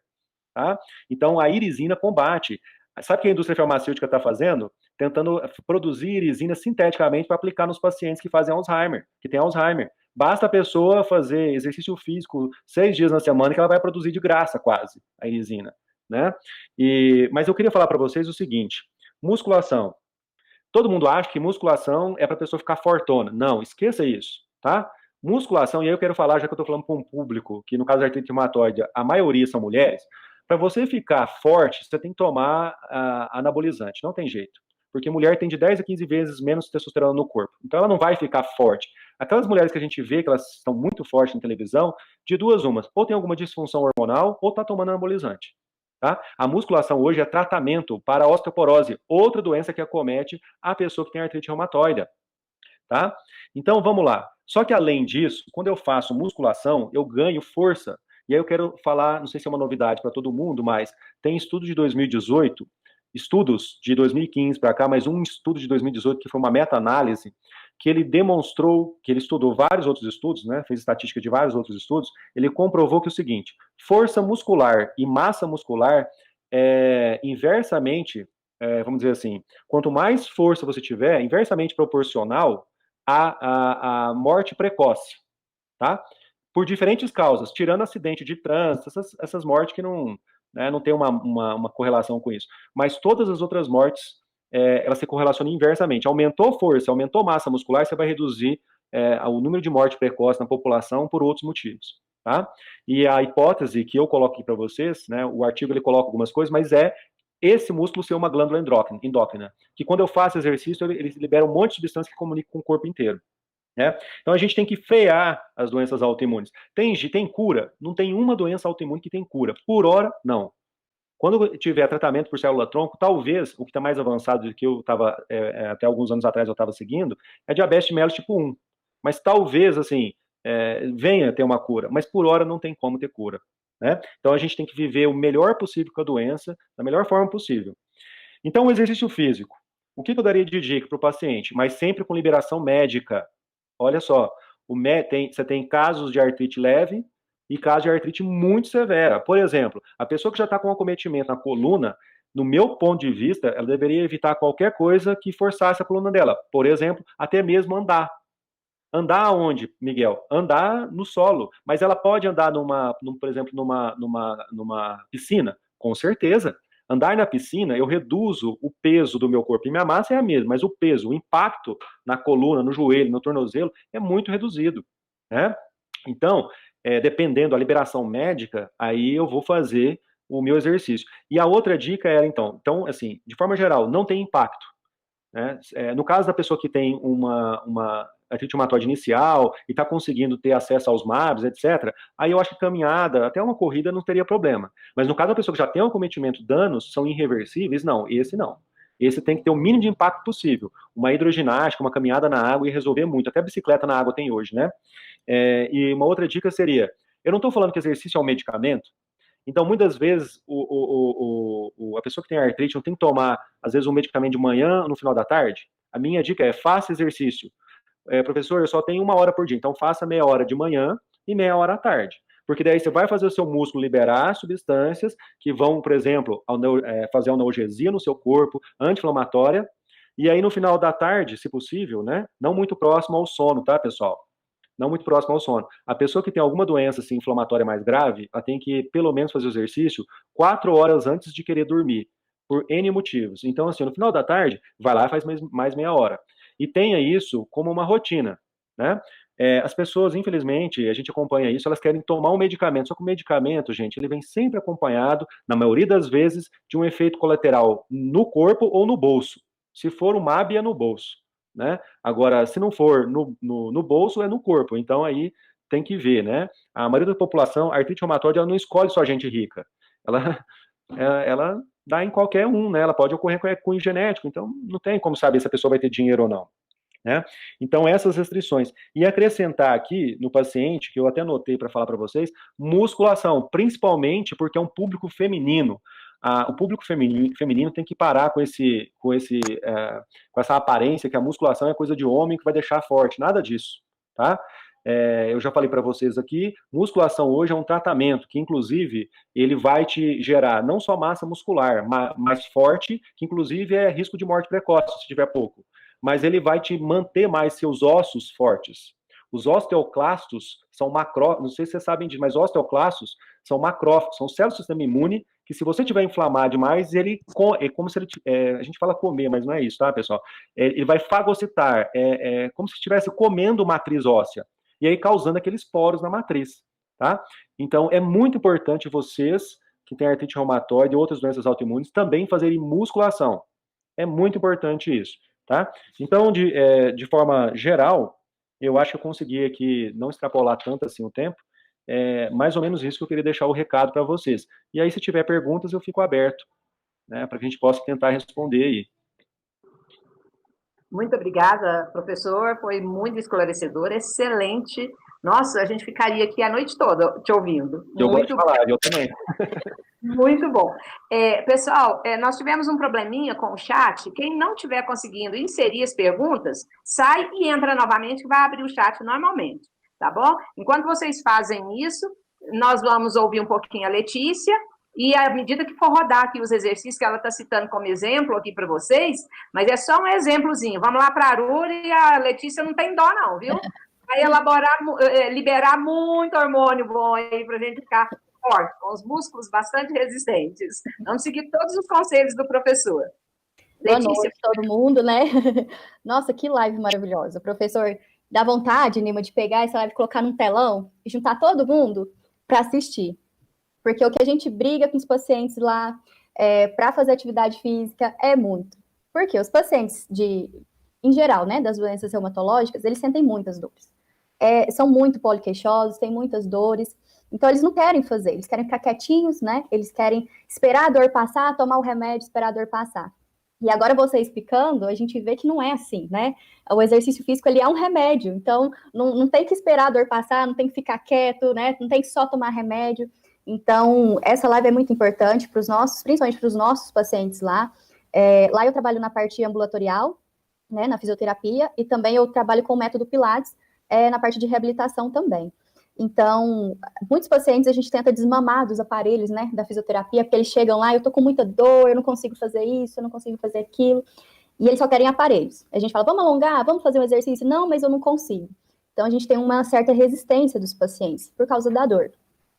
Tá? Então, a irisina combate. Sabe o que a indústria farmacêutica está fazendo? Tentando produzir irisina sinteticamente para aplicar nos pacientes que fazem Alzheimer, que têm Alzheimer. Basta a pessoa fazer exercício físico 6 dias na semana que ela vai produzir de graça, quase, a irisina. Né? Mas eu queria falar para vocês o seguinte: musculação. Todo mundo acha que musculação é para a pessoa ficar fortona. Não, esqueça isso, tá? Musculação, e aí eu quero falar, já que eu estou falando com um público, que no caso da artrite reumatoide, a maioria são mulheres, para você ficar forte, você tem que tomar anabolizante, não tem jeito. Porque mulher tem de 10 a 15 vezes menos testosterona no corpo. Então ela não vai ficar forte. Aquelas mulheres que a gente vê que elas estão muito fortes na televisão, de duas umas, ou tem alguma disfunção hormonal, ou está tomando anabolizante. Tá? A musculação hoje é tratamento para a osteoporose, outra doença que acomete a pessoa que tem artrite reumatoide. Tá? Então vamos lá. Só que além disso, quando eu faço musculação, eu ganho força. E aí eu quero falar, não sei se é uma novidade para todo mundo, mas tem estudo de 2018, estudos de 2015 para cá, mas um estudo de 2018 que foi uma meta-análise, que ele demonstrou, que ele estudou vários outros estudos, né, fez estatística de vários outros estudos, ele comprovou que é o seguinte: força muscular e massa muscular inversamente, vamos dizer assim, quanto mais força você tiver, inversamente proporcional à morte precoce, tá? Por diferentes causas, tirando acidente de trânsito, essas mortes que não, né, não tem uma correlação com isso. Mas todas as outras mortes, elas se correlacionam inversamente. Aumentou força, aumentou massa muscular, você vai reduzir o número de morte precoce na população por outros motivos. Tá? E a hipótese que eu coloco aqui para vocês, né, o artigo ele coloca algumas coisas, mas esse músculo ser uma glândula endócrina, que quando eu faço exercício, ele libera um monte de substância que comunica com o corpo inteiro. Né? Então a gente tem que frear as doenças autoimunes. Tem cura? Não tem uma doença autoimune que tem cura. Por hora, não. Quando tiver tratamento por célula-tronco, talvez o que está mais avançado do que eu estava, até alguns anos atrás eu estava seguindo, é diabetes de Mellitus tipo 1. Mas talvez, assim, venha ter uma cura. Mas por hora não tem como ter cura. Né? Então a gente tem que viver o melhor possível com a doença, da melhor forma possível. Então o exercício físico. O que eu daria de dica para o paciente? Mas sempre com liberação médica. Olha só, você tem casos de artrite leve e casos de artrite muito severa. Por exemplo, a pessoa que já está com acometimento na coluna, no meu ponto de vista, ela deveria evitar qualquer coisa que forçasse a coluna dela. Por exemplo, até mesmo andar. Andar aonde, Miguel? Andar no solo. Mas ela pode andar por exemplo, numa piscina? Com certeza. Andar na piscina, eu reduzo o peso do meu corpo. E minha massa é a mesma, mas o peso, o impacto na coluna, no joelho, no tornozelo, é muito reduzido. Né? Então, dependendo da liberação médica, aí eu vou fazer o meu exercício. E a outra dica era, então, assim, de forma geral, não tem impacto. Né? No caso da pessoa que tem uma artrite reumatoide inicial e está conseguindo ter acesso aos MABs, etc., aí eu acho que caminhada, até uma corrida não teria problema. Mas no caso da pessoa que já tem um acometimento, danos são irreversíveis, não, esse não. Esse tem que ter o mínimo de impacto possível. Uma hidroginástica, uma caminhada na água ia resolver muito. Até bicicleta na água tem hoje, né? E uma outra dica seria, eu não estou falando que exercício é um medicamento, então, muitas vezes, a pessoa que tem artrite não tem que tomar, às vezes, um medicamento de manhã no final da tarde. A minha dica é, faça exercício. Professor, eu só tenho 1 hora por dia, então faça meia hora de manhã e meia hora à tarde. Porque daí você vai fazer o seu músculo liberar substâncias que vão, por exemplo, fazer analgesia no seu corpo, anti-inflamatória, e aí no final da tarde, se possível, né, não muito próximo ao sono, tá, pessoal? Não muito próximo ao sono. A pessoa que tem alguma doença assim, inflamatória mais grave, ela tem que, pelo menos, fazer o exercício 4 horas antes de querer dormir, por N motivos. Então, assim, no final da tarde, vai lá e faz mais meia hora. E tenha isso como uma rotina, né? As pessoas, infelizmente, a gente acompanha isso, elas querem tomar um medicamento, só que o medicamento, gente, ele vem sempre acompanhado, na maioria das vezes, de um efeito colateral no corpo ou no bolso. Se for o MAB, é no bolso, né? Agora, se não for no bolso, é no corpo. Então, aí tem que ver, né? A maioria da população, a artrite reumatoide, ela não escolhe só gente rica. Ela, ela dá em qualquer um, né? Ela pode ocorrer com cunho genético, então não tem como saber se a pessoa vai ter dinheiro ou não. Né? Então, essas restrições. E acrescentar aqui no paciente, que eu até notei para falar para vocês, musculação, principalmente porque é um público feminino. O público feminino tem que parar com essa aparência que a musculação é coisa de homem que vai deixar forte. Nada disso, tá? Eu já falei para vocês aqui, musculação hoje é um tratamento que, inclusive, ele vai te gerar não só massa muscular, mas forte, que, inclusive, é risco de morte precoce, se tiver pouco, mas ele vai te manter mais seus ossos fortes. Os osteoclastos são macrófagos, não sei se vocês sabem disso, mas osteoclastos são macrófagos, são células do sistema imune que, se você tiver inflamado demais, ele é como se ele, a gente fala comer, mas não é isso, tá, pessoal? Ele vai fagocitar, como se estivesse comendo matriz óssea, e aí causando aqueles poros na matriz, tá? Então, é muito importante vocês, que têm artrite reumatoide e outras doenças autoimunes, também fazerem musculação. É muito importante isso, tá? Então, de forma geral, eu acho que eu consegui aqui não extrapolar tanto assim o tempo, mais ou menos isso que eu queria deixar o recado para vocês. E aí, se tiver perguntas, eu fico aberto, né, para que a gente possa tentar responder aí. Muito obrigada, professor, foi muito esclarecedor, excelente. Nossa, a gente ficaria aqui a noite toda te ouvindo. Eu gosto de falar, eu também. Muito bom. Pessoal, nós tivemos um probleminha com o chat. Quem não estiver conseguindo inserir as perguntas, sai e entra novamente, que vai abrir o chat normalmente, tá bom? Enquanto vocês fazem isso, nós vamos ouvir um pouquinho a Letícia, e à medida que for rodar aqui os exercícios que ela está citando como exemplo aqui para vocês, mas é só um exemplozinho. Vamos lá para a Arura e a Letícia não tem dó não, viu? Vai liberar muito hormônio bom aí para a gente ficar forte, com os músculos bastante resistentes. Vamos seguir todos os conselhos do professor. Boa noite, todo mundo, né? Nossa, que live maravilhosa. Professor, dá vontade, Nima, de pegar essa live, colocar num telão e juntar todo mundo para assistir. Porque o que a gente briga com os pacientes lá para fazer atividade física é muito. Porque os pacientes, em geral, né, das doenças reumatológicas, eles sentem muitas dores. São muito poliqueixosos, têm muitas dores. Então, eles não querem fazer, eles querem ficar quietinhos, né? Eles querem esperar a dor passar, tomar o remédio, esperar a dor passar. E agora, você explicando, a gente vê que não é assim, né? O exercício físico, ele é um remédio. Então, não tem que esperar a dor passar, não tem que ficar quieto, né? Não tem que só tomar remédio. Então, essa live é muito importante para os nossos, principalmente para os nossos pacientes lá. Lá eu trabalho na parte ambulatorial, né, na fisioterapia, e também eu trabalho com o método Pilates, na parte de reabilitação também. Então, muitos pacientes a gente tenta desmamar dos aparelhos, né, da fisioterapia, porque eles chegam lá, eu tô com muita dor, eu não consigo fazer isso, eu não consigo fazer aquilo, e eles só querem aparelhos. A gente fala, vamos alongar, vamos fazer um exercício? Não, mas eu não consigo. Então, a gente tem uma certa resistência dos pacientes por causa da dor.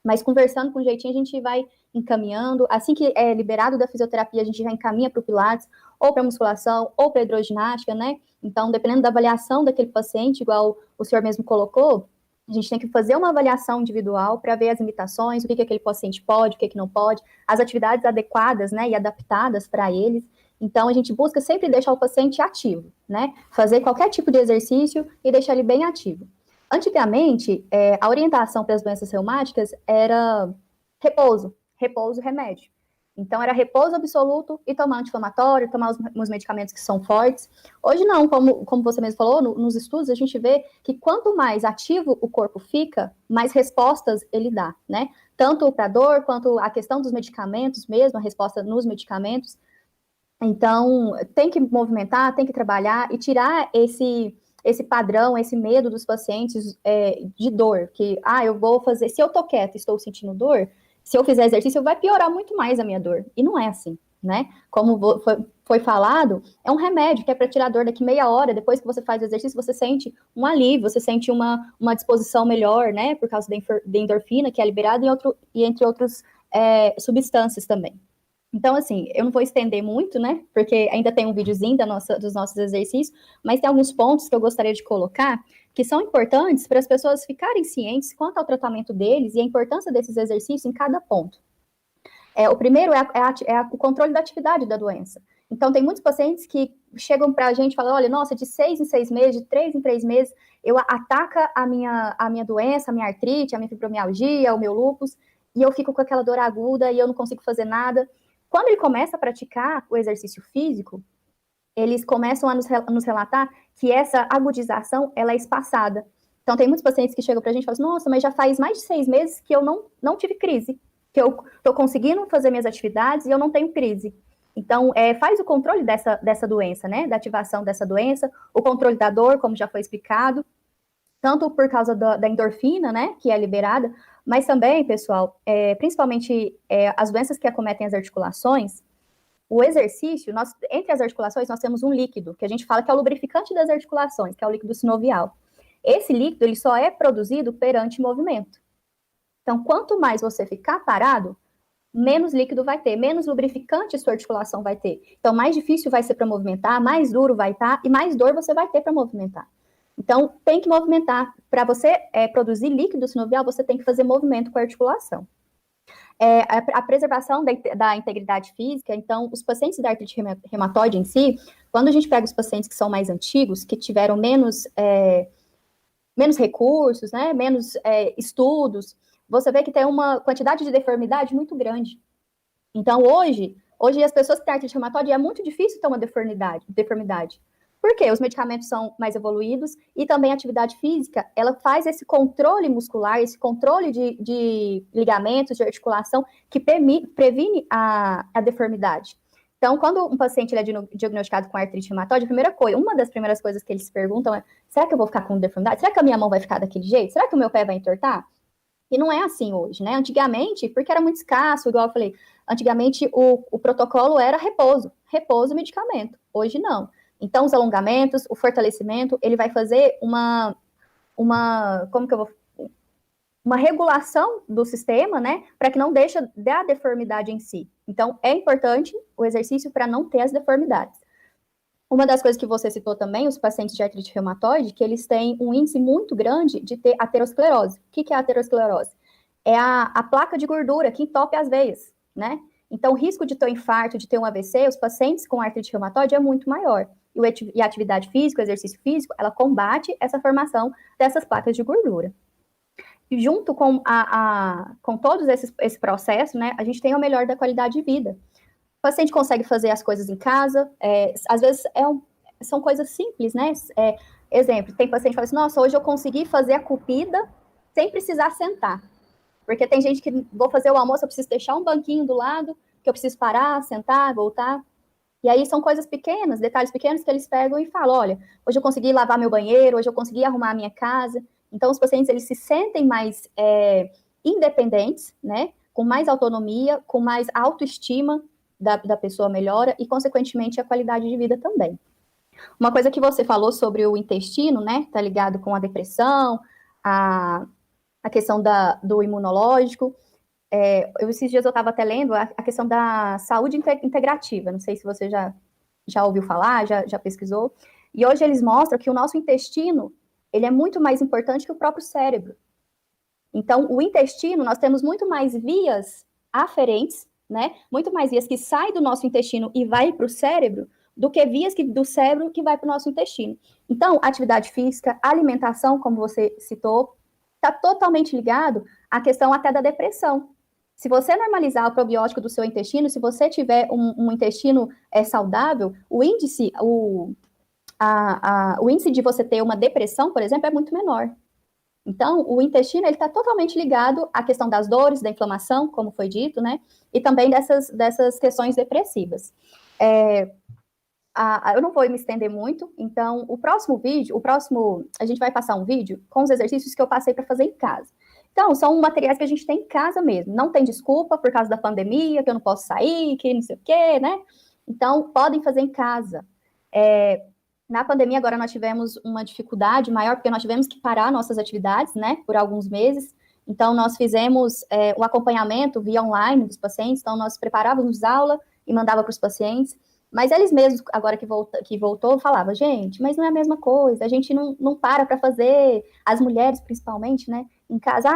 Mas conversando com jeitinho, a gente vai encaminhando. Assim que é liberado da fisioterapia, a gente já encaminha para o Pilates, ou para musculação, ou para hidroginástica, né? Então, dependendo da avaliação daquele paciente, igual o senhor mesmo colocou, a gente tem que fazer uma avaliação individual para ver as limitações, o que aquele paciente pode, o que não pode, as atividades adequadas, né, e adaptadas para eles. Então, a gente busca sempre deixar o paciente ativo, né? Fazer qualquer tipo de exercício e deixar ele bem ativo. Antigamente, a orientação para as doenças reumáticas era repouso, remédio. Então, era repouso absoluto e tomar anti-inflamatório, tomar os medicamentos que são fortes. Hoje não, como você mesmo falou, nos estudos a gente vê que quanto mais ativo o corpo fica, mais respostas ele dá, né? Tanto para dor, quanto a questão dos medicamentos mesmo, a resposta nos medicamentos. Então, tem que movimentar, tem que trabalhar e tirar esse padrão, esse medo dos pacientes de dor, que, eu vou fazer, se eu tô quieta e estou sentindo dor, se eu fizer exercício, vai piorar muito mais a minha dor. E não é assim, né? Como foi falado, é um remédio que é para tirar a dor daqui meia hora, depois que você faz o exercício, você sente um alívio, você sente uma disposição melhor, né? Por causa da endorfina, que é liberada, e entre outras substâncias também. Então, assim, eu não vou estender muito, né? Porque ainda tem um videozinho dos nossos exercícios, mas tem alguns pontos que eu gostaria de colocar que são importantes para as pessoas ficarem cientes quanto ao tratamento deles e a importância desses exercícios em cada ponto. O primeiro é o controle da atividade da doença. Então, tem muitos pacientes que chegam para a gente e falam, olha, nossa, de 6 em 6 meses, de 3 em 3 meses, eu ataca a minha doença, a minha artrite, a minha fibromialgia, o meu lúpus, e eu fico com aquela dor aguda e eu não consigo fazer nada. Quando ele começa a praticar o exercício físico, eles começam a nos relatar que essa agudização, ela é espaçada. Então, tem muitos pacientes que chegam para a gente e falam assim, nossa, mas já faz mais de 6 meses que eu não tive crise, que eu estou conseguindo fazer minhas atividades e eu não tenho crise. Então, faz o controle dessa doença, né, da ativação dessa doença, o controle da dor, como já foi explicado, tanto por causa da endorfina, né, que é liberada, mas também, pessoal, principalmente as doenças que acometem as articulações, o exercício, entre as articulações, nós temos um líquido, que a gente fala que é o lubrificante das articulações, que é o líquido sinovial. Esse líquido, ele só é produzido perante movimento. Então, quanto mais você ficar parado, menos líquido vai ter, menos lubrificante sua articulação vai ter. Então, mais difícil vai ser para movimentar, mais duro vai estar e mais dor você vai ter para movimentar. Então, tem que movimentar. Para você produzir líquido sinovial, você tem que fazer movimento com a articulação. A preservação da integridade física, então, os pacientes da artrite reumatoide em si, quando a gente pega os pacientes que são mais antigos, que tiveram menos recursos, né, menos estudos, você vê que tem uma quantidade de deformidade muito grande. Então, hoje as pessoas que têm artrite reumatoide, é muito difícil ter uma deformidade. Por quê? Os medicamentos são mais evoluídos e também a atividade física, ela faz esse controle muscular, esse controle de ligamentos, de articulação, que previne a deformidade. Então, quando um paciente ele é diagnosticado com artrite reumatoide, uma das primeiras coisas que eles se perguntam é, será que eu vou ficar com deformidade? Será que a minha mão vai ficar daquele jeito? Será que o meu pé vai entortar? E não é assim hoje, né? Antigamente, porque era muito escasso, igual eu falei, antigamente o protocolo era repouso, medicamento. Hoje não. Então, os alongamentos, o fortalecimento, ele vai fazer uma regulação do sistema, né, para que não deixe da deformidade em si. Então, é importante o exercício para não ter as deformidades. Uma das coisas que você citou também, os pacientes de artrite reumatoide, que eles têm um índice muito grande de ter aterosclerose. O que é a aterosclerose? É a placa de gordura que entope as veias, né? Então, o risco de ter um infarto, de ter um AVC, os pacientes com artrite reumatoide é muito maior. E a atividade física, o exercício físico, ela combate essa formação dessas placas de gordura. E junto com todos esse processo, né, a gente tem o melhor da qualidade de vida. O paciente consegue fazer as coisas em casa, às vezes são coisas simples, né? Exemplo, tem paciente que fala assim, nossa, hoje eu consegui fazer a comida sem precisar sentar. Porque tem gente que, vou fazer o almoço, eu preciso deixar um banquinho do lado, que eu preciso parar, sentar, voltar. E aí são coisas pequenas, detalhes pequenos que eles pegam e falam, olha, hoje eu consegui lavar meu banheiro, hoje eu consegui arrumar a minha casa. Então, os pacientes, eles se sentem mais independentes, né? Com mais autonomia, com mais autoestima da pessoa melhora e, consequentemente, a qualidade de vida também. Uma coisa que você falou sobre o intestino, né? Tá ligado com a depressão, a questão do imunológico. Esses dias eu estava até lendo a questão da saúde integrativa. Não sei se você já ouviu falar, já pesquisou. E hoje eles mostram que o nosso intestino, ele é muito mais importante que o próprio cérebro. Então, o intestino, nós temos muito mais vias aferentes, né? Muito mais vias que saem do nosso intestino e vai para o cérebro, do que vias do cérebro que vai para o nosso intestino. Então, atividade física, alimentação, como você citou, está totalmente ligado à questão até da depressão. Se você normalizar o probiótico do seu intestino, se você tiver um intestino saudável, o índice de você ter uma depressão, por exemplo, é muito menor. Então, o intestino, ele está totalmente ligado à questão das dores, da inflamação, como foi dito, né? E também dessas questões depressivas. Eu não vou me estender muito, então, a gente vai passar um vídeo com os exercícios que eu passei para fazer em casa. Então, são materiais que a gente tem em casa mesmo. Não tem desculpa por causa da pandemia, que eu não posso sair, que não sei o quê, né? Então, podem fazer em casa. Na pandemia, agora nós tivemos uma dificuldade maior, porque nós tivemos que parar nossas atividades, né, por alguns meses. Então, nós fizemos o acompanhamento via online dos pacientes, então nós preparávamos aula e mandava para os pacientes, mas eles mesmos, agora que voltou, falavam, gente, mas não é a mesma coisa, a gente não para fazer, as mulheres principalmente, né, em casa,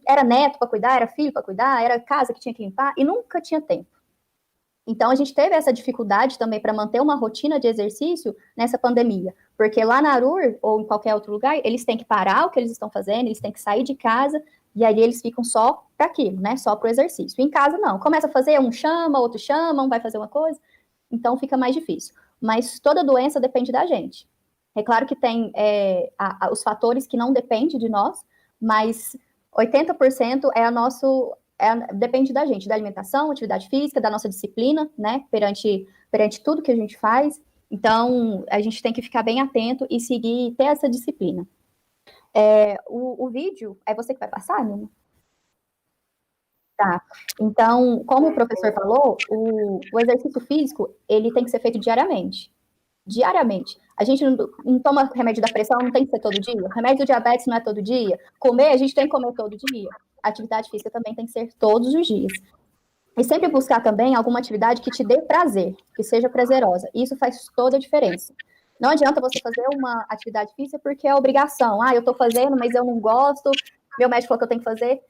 era neto para cuidar, era filho para cuidar, era casa que tinha que limpar, e nunca tinha tempo. Então, a gente teve essa dificuldade também para manter uma rotina de exercício nessa pandemia, porque lá na ARUR, ou em qualquer outro lugar, eles têm que parar o que eles estão fazendo, eles têm que sair de casa, e aí eles ficam só para aquilo, né, só para o exercício. Em casa, não, começa a fazer, um chama, outro chama, um vai fazer uma coisa, então fica mais difícil. Mas toda doença depende da gente. É claro que tem os fatores que não dependem de nós, mas 80% depende da gente, da alimentação, atividade física, da nossa disciplina, né, perante tudo que a gente faz. Então, a gente tem que ficar bem atento e seguir, ter essa disciplina. O vídeo, é você que vai passar, Nina? Tá. Então, como o professor falou, o exercício físico, ele tem que ser feito diariamente. Diariamente. A gente não toma remédio da pressão, não tem que ser todo dia. O remédio do diabetes não é todo dia. Comer, a gente tem que comer todo dia. A atividade física também tem que ser todos os dias. E sempre buscar também alguma atividade que te dê prazer, que seja prazerosa. Isso faz toda a diferença. Não adianta você fazer uma atividade física porque é obrigação. Eu tô fazendo, mas eu não gosto. Meu médico falou que eu tenho que fazer.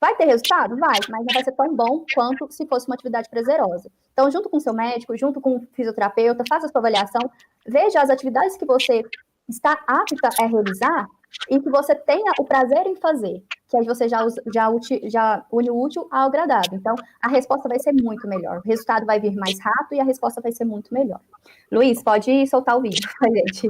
Vai ter resultado? Vai, mas não vai ser tão bom quanto se fosse uma atividade prazerosa. Então, junto com o seu médico, junto com o fisioterapeuta, faça a sua avaliação, veja as atividades que você está apta a realizar e que você tenha o prazer em fazer, que aí você já une o útil ao agradável. Então, a resposta vai ser muito melhor. O resultado vai vir mais rápido e a resposta vai ser muito melhor. Luiz, pode soltar o vídeo pra gente.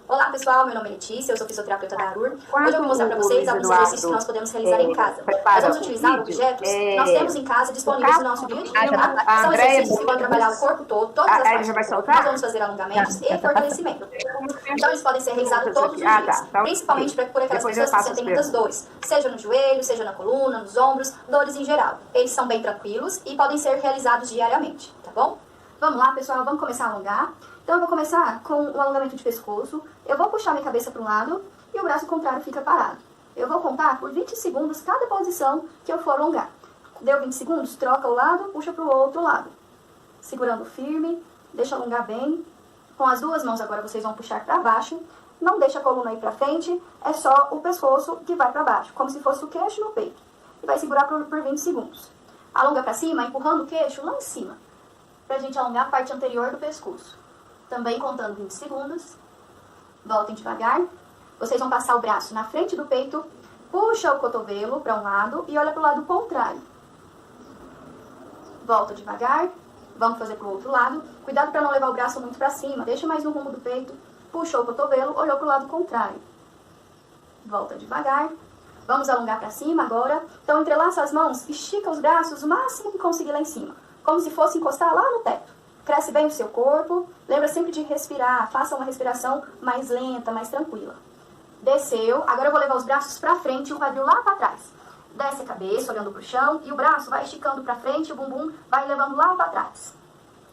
Olá pessoal, meu nome é Letícia, eu sou fisioterapeuta da ARUR. Hoje eu vou mostrar para vocês alguns exercícios que nós podemos realizar em casa. Nós vamos utilizar objetos que nós temos em casa disponíveis no nosso dia a dia. São exercícios que vão trabalhar o corpo todo, todas as partes do corpo. Nós vamos fazer alongamentos e fortalecimento. Então eles podem ser realizados todos os dias, principalmente por aquelas pessoas que sentem muitas dores, seja no joelho, seja na coluna, nos ombros, dores em geral. Eles são bem tranquilos e podem ser realizados diariamente, tá bom? Vamos lá pessoal, vamos começar a alongar. Então eu vou começar com o alongamento de pescoço. Eu vou puxar minha cabeça para um lado e o braço contrário fica parado. Eu vou contar por 20 segundos cada posição que eu for alongar. Deu 20 segundos, troca o lado, puxa para o outro lado. Segurando firme, deixa alongar bem. Com as duas mãos agora vocês vão puxar para baixo. Não deixa a coluna ir para frente, é só o pescoço que vai para baixo, como se fosse o queixo no peito. E vai segurar por 20 segundos. Alonga para cima, empurrando o queixo lá em cima, para a gente alongar a parte anterior do pescoço. Também contando 20 segundos. Voltem devagar. Vocês vão passar o braço na frente do peito, puxa o cotovelo para um lado e olha para o lado contrário. Volta devagar. Vamos fazer para o outro lado. Cuidado para não levar o braço muito para cima. Deixa mais no rumo do peito. Puxou o cotovelo, olhou para o lado contrário. Volta devagar. Vamos alongar para cima agora. Então entrelaça as mãos, estica os braços o máximo que conseguir lá em cima. Como se fosse encostar lá no teto. Cresce bem o seu corpo. Lembra sempre de respirar. Faça uma respiração mais lenta, mais tranquila. Desceu. Agora eu vou levar os braços para frente e o quadril lá para trás. Desce a cabeça, olhando para o chão. E o braço vai esticando para frente. O bumbum vai levando lá para trás.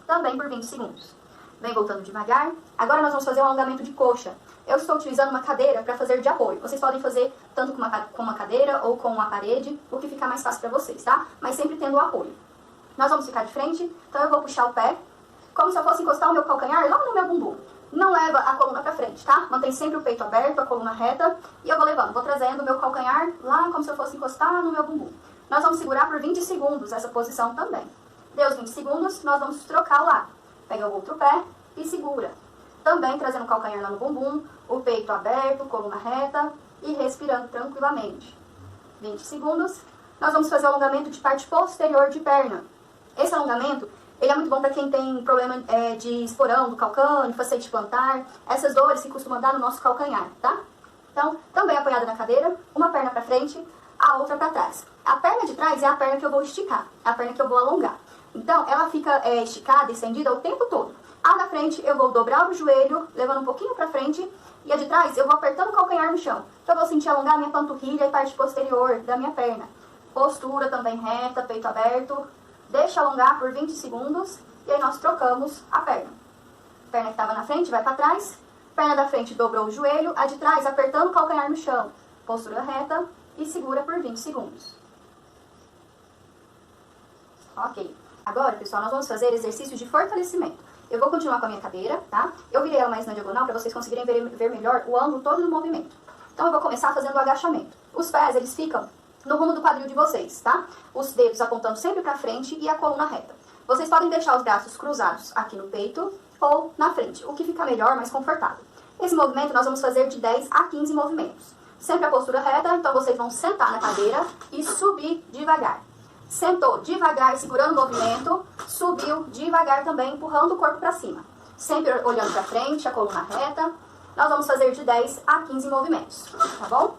Também por 20 segundos. Vem voltando devagar. Agora nós vamos fazer um alongamento de coxa. Eu estou utilizando uma cadeira para fazer de apoio. Vocês podem fazer tanto com uma cadeira ou com uma parede. O que ficar mais fácil para vocês, tá? Mas sempre tendo o apoio. Nós vamos ficar de frente. Então eu vou puxar o pé. Como se eu fosse encostar o meu calcanhar lá no meu bumbum. Não leva a coluna para frente, tá? Mantém sempre o peito aberto, a coluna reta. E eu vou levando, vou trazendo o meu calcanhar lá como se eu fosse encostar no meu bumbum. Nós vamos segurar por 20 segundos essa posição também. Deu os 20 segundos, nós vamos trocar o lado. Pega o outro pé e segura. Também trazendo o calcanhar lá no bumbum, o peito aberto, coluna reta e respirando tranquilamente. 20 segundos. Nós vamos fazer o alongamento de parte posterior de perna. Esse alongamento ele é muito bom para quem tem problema de esporão do calcâneo, facete plantar, essas dores que costumam dar no nosso calcanhar, tá? Então, também apoiada na cadeira, uma perna para frente, a outra para trás. A perna de trás é a perna que eu vou esticar, a perna que eu vou alongar. Então, ela fica esticada, estendida o tempo todo. A da frente, eu vou dobrar o joelho, levando um pouquinho para frente, e a de trás, eu vou apertando o calcanhar no chão. Então, eu vou sentir alongar a minha panturrilha e parte posterior da minha perna. Postura também reta, peito aberto. Deixa alongar por 20 segundos e aí nós trocamos a perna. A perna que estava na frente vai para trás. Perna da frente dobrou o joelho. A de trás apertando o calcanhar no chão. Postura reta. e segura por 20 segundos. Ok. Agora, pessoal, nós vamos fazer exercícios de fortalecimento. Eu vou continuar com a minha cadeira, tá? Eu virei ela mais na diagonal para vocês conseguirem ver melhor o ângulo todo do movimento. Então, eu vou começar fazendo o agachamento. Os pés, eles ficam no rumo do quadril de vocês, tá? Os dedos apontando sempre para frente e a coluna reta. Vocês podem deixar os braços cruzados aqui no peito ou na frente, o que fica melhor, mais confortável. Esse movimento nós vamos fazer de 10 a 15 movimentos. Sempre a postura reta, então vocês vão sentar na cadeira e subir devagar. Sentou devagar, segurando o movimento, subiu devagar também, empurrando o corpo para cima. Sempre olhando para frente, a coluna reta. Nós vamos fazer de 10 a 15 movimentos, tá bom?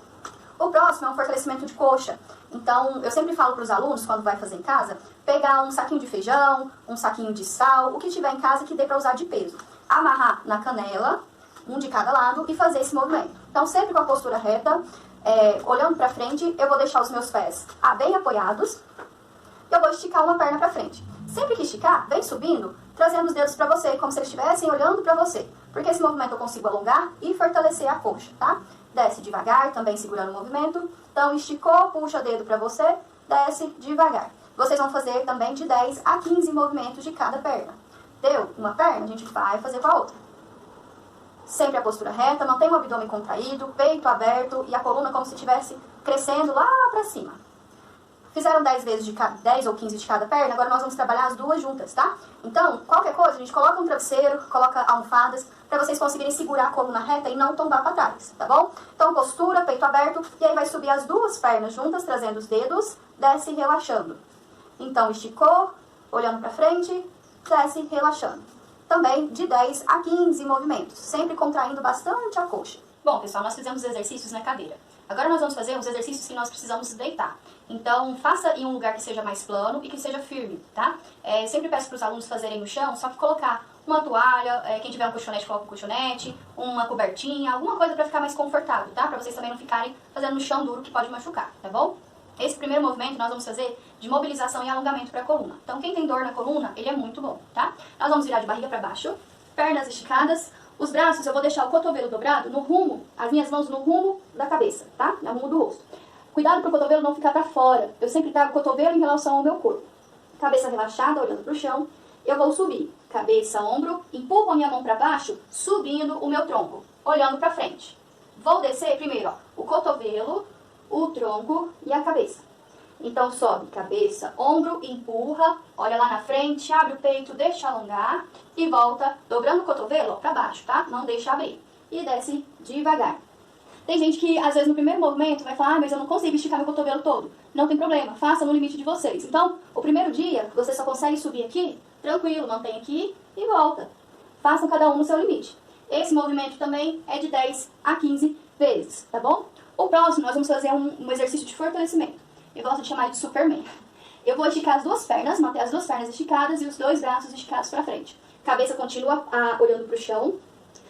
O próximo é um fortalecimento de coxa. Então, eu sempre falo para os alunos, quando vai fazer em casa, pegar um saquinho de feijão, um saquinho de sal, o que tiver em casa que dê para usar de peso. Amarrar na canela, um de cada lado, e fazer esse movimento. Então, sempre com a postura reta, olhando para frente, eu vou deixar os meus pés bem apoiados. Eu vou esticar uma perna para frente. Sempre que esticar, vem subindo, trazendo os dedos para você, como se eles estivessem olhando para você. Porque esse movimento eu consigo alongar e fortalecer a coxa, tá? Desce devagar, também segurando o movimento. Então, esticou, puxa o dedo para você, desce devagar. Vocês vão fazer também de 10 a 15 movimentos de cada perna. Deu uma perna, a gente vai fazer com a outra. Sempre a postura reta, mantém o abdômen contraído, peito aberto e a coluna como se estivesse crescendo lá para cima. Fizeram 10 ou 15 de cada perna, agora nós vamos trabalhar as duas juntas, tá? Então, qualquer coisa, a gente coloca um travesseiro, coloca almofadas, para vocês conseguirem segurar a coluna reta e não tombar para trás, tá bom? Então, postura, peito aberto, e aí vai subir as duas pernas juntas, trazendo os dedos, desce relaxando. Então, esticou, olhando para frente, desce relaxando. Também de 10 a 15 movimentos, sempre contraindo bastante a coxa. Bom, pessoal, nós fizemos os exercícios na cadeira. Agora nós vamos fazer os exercícios que nós precisamos deitar. Então, faça em um lugar que seja mais plano e que seja firme, tá? Sempre peço para os alunos fazerem no chão, só que colocar uma toalha, quem tiver um colchonete, coloca um colchonete, uma cobertinha, alguma coisa para ficar mais confortável, tá? Para vocês também não ficarem fazendo no chão duro que pode machucar, tá bom? Esse primeiro movimento nós vamos fazer de mobilização e alongamento para a coluna. Então, quem tem dor na coluna, ele é muito bom, tá? Nós vamos virar de barriga para baixo, pernas esticadas. Os braços, eu vou deixar o cotovelo dobrado no rumo, as minhas mãos no rumo da cabeça, tá? No rumo do rosto. Cuidado para o cotovelo não ficar para fora. Eu sempre trago o cotovelo em relação ao meu corpo. Cabeça relaxada, olhando para o chão. Eu vou subir. Cabeça, ombro, empurro a minha mão para baixo, subindo o meu tronco, olhando para frente. Vou descer primeiro, ó, o cotovelo, o tronco e a cabeça. Então, sobe cabeça, ombro, empurra, olha lá na frente, abre o peito, deixa alongar e volta, dobrando o cotovelo para baixo, tá? Não deixa abrir. E desce devagar. Tem gente que, às vezes, no primeiro movimento vai falar, mas eu não consigo esticar meu cotovelo todo. Não tem problema, faça no limite de vocês. Então, o primeiro dia, você só consegue subir aqui, tranquilo, mantém aqui e volta. Façam cada um no seu limite. Esse movimento também é de 10 a 15 vezes, tá bom? O próximo, nós vamos fazer um exercício de fortalecimento. Eu gosto de chamar de Superman. Eu vou esticar as duas pernas, manter as duas pernas esticadas e os dois braços esticados para frente. Cabeça continua olhando para o chão.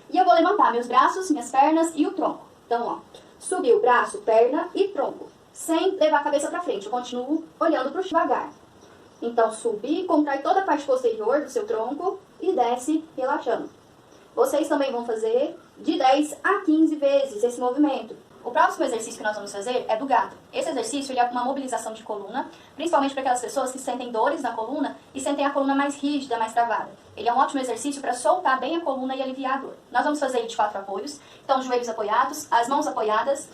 E eu vou levantar meus braços, minhas pernas e o tronco. Então, ó, subiu braço, perna e tronco. Sem levar a cabeça para frente. Eu continuo olhando para o chão devagar. Então, subir, contrai toda a parte posterior do seu tronco e desce relaxando. Vocês também vão fazer de 10 a 15 vezes esse movimento. O próximo exercício que nós vamos fazer é do gato. Esse exercício ele é uma mobilização de coluna, principalmente para aquelas pessoas que sentem dores na coluna e sentem a coluna mais rígida, mais travada. Ele é um ótimo exercício para soltar bem a coluna e aliviar a dor. Nós vamos fazer ele de 4 apoios, então joelhos apoiados, as mãos apoiadas,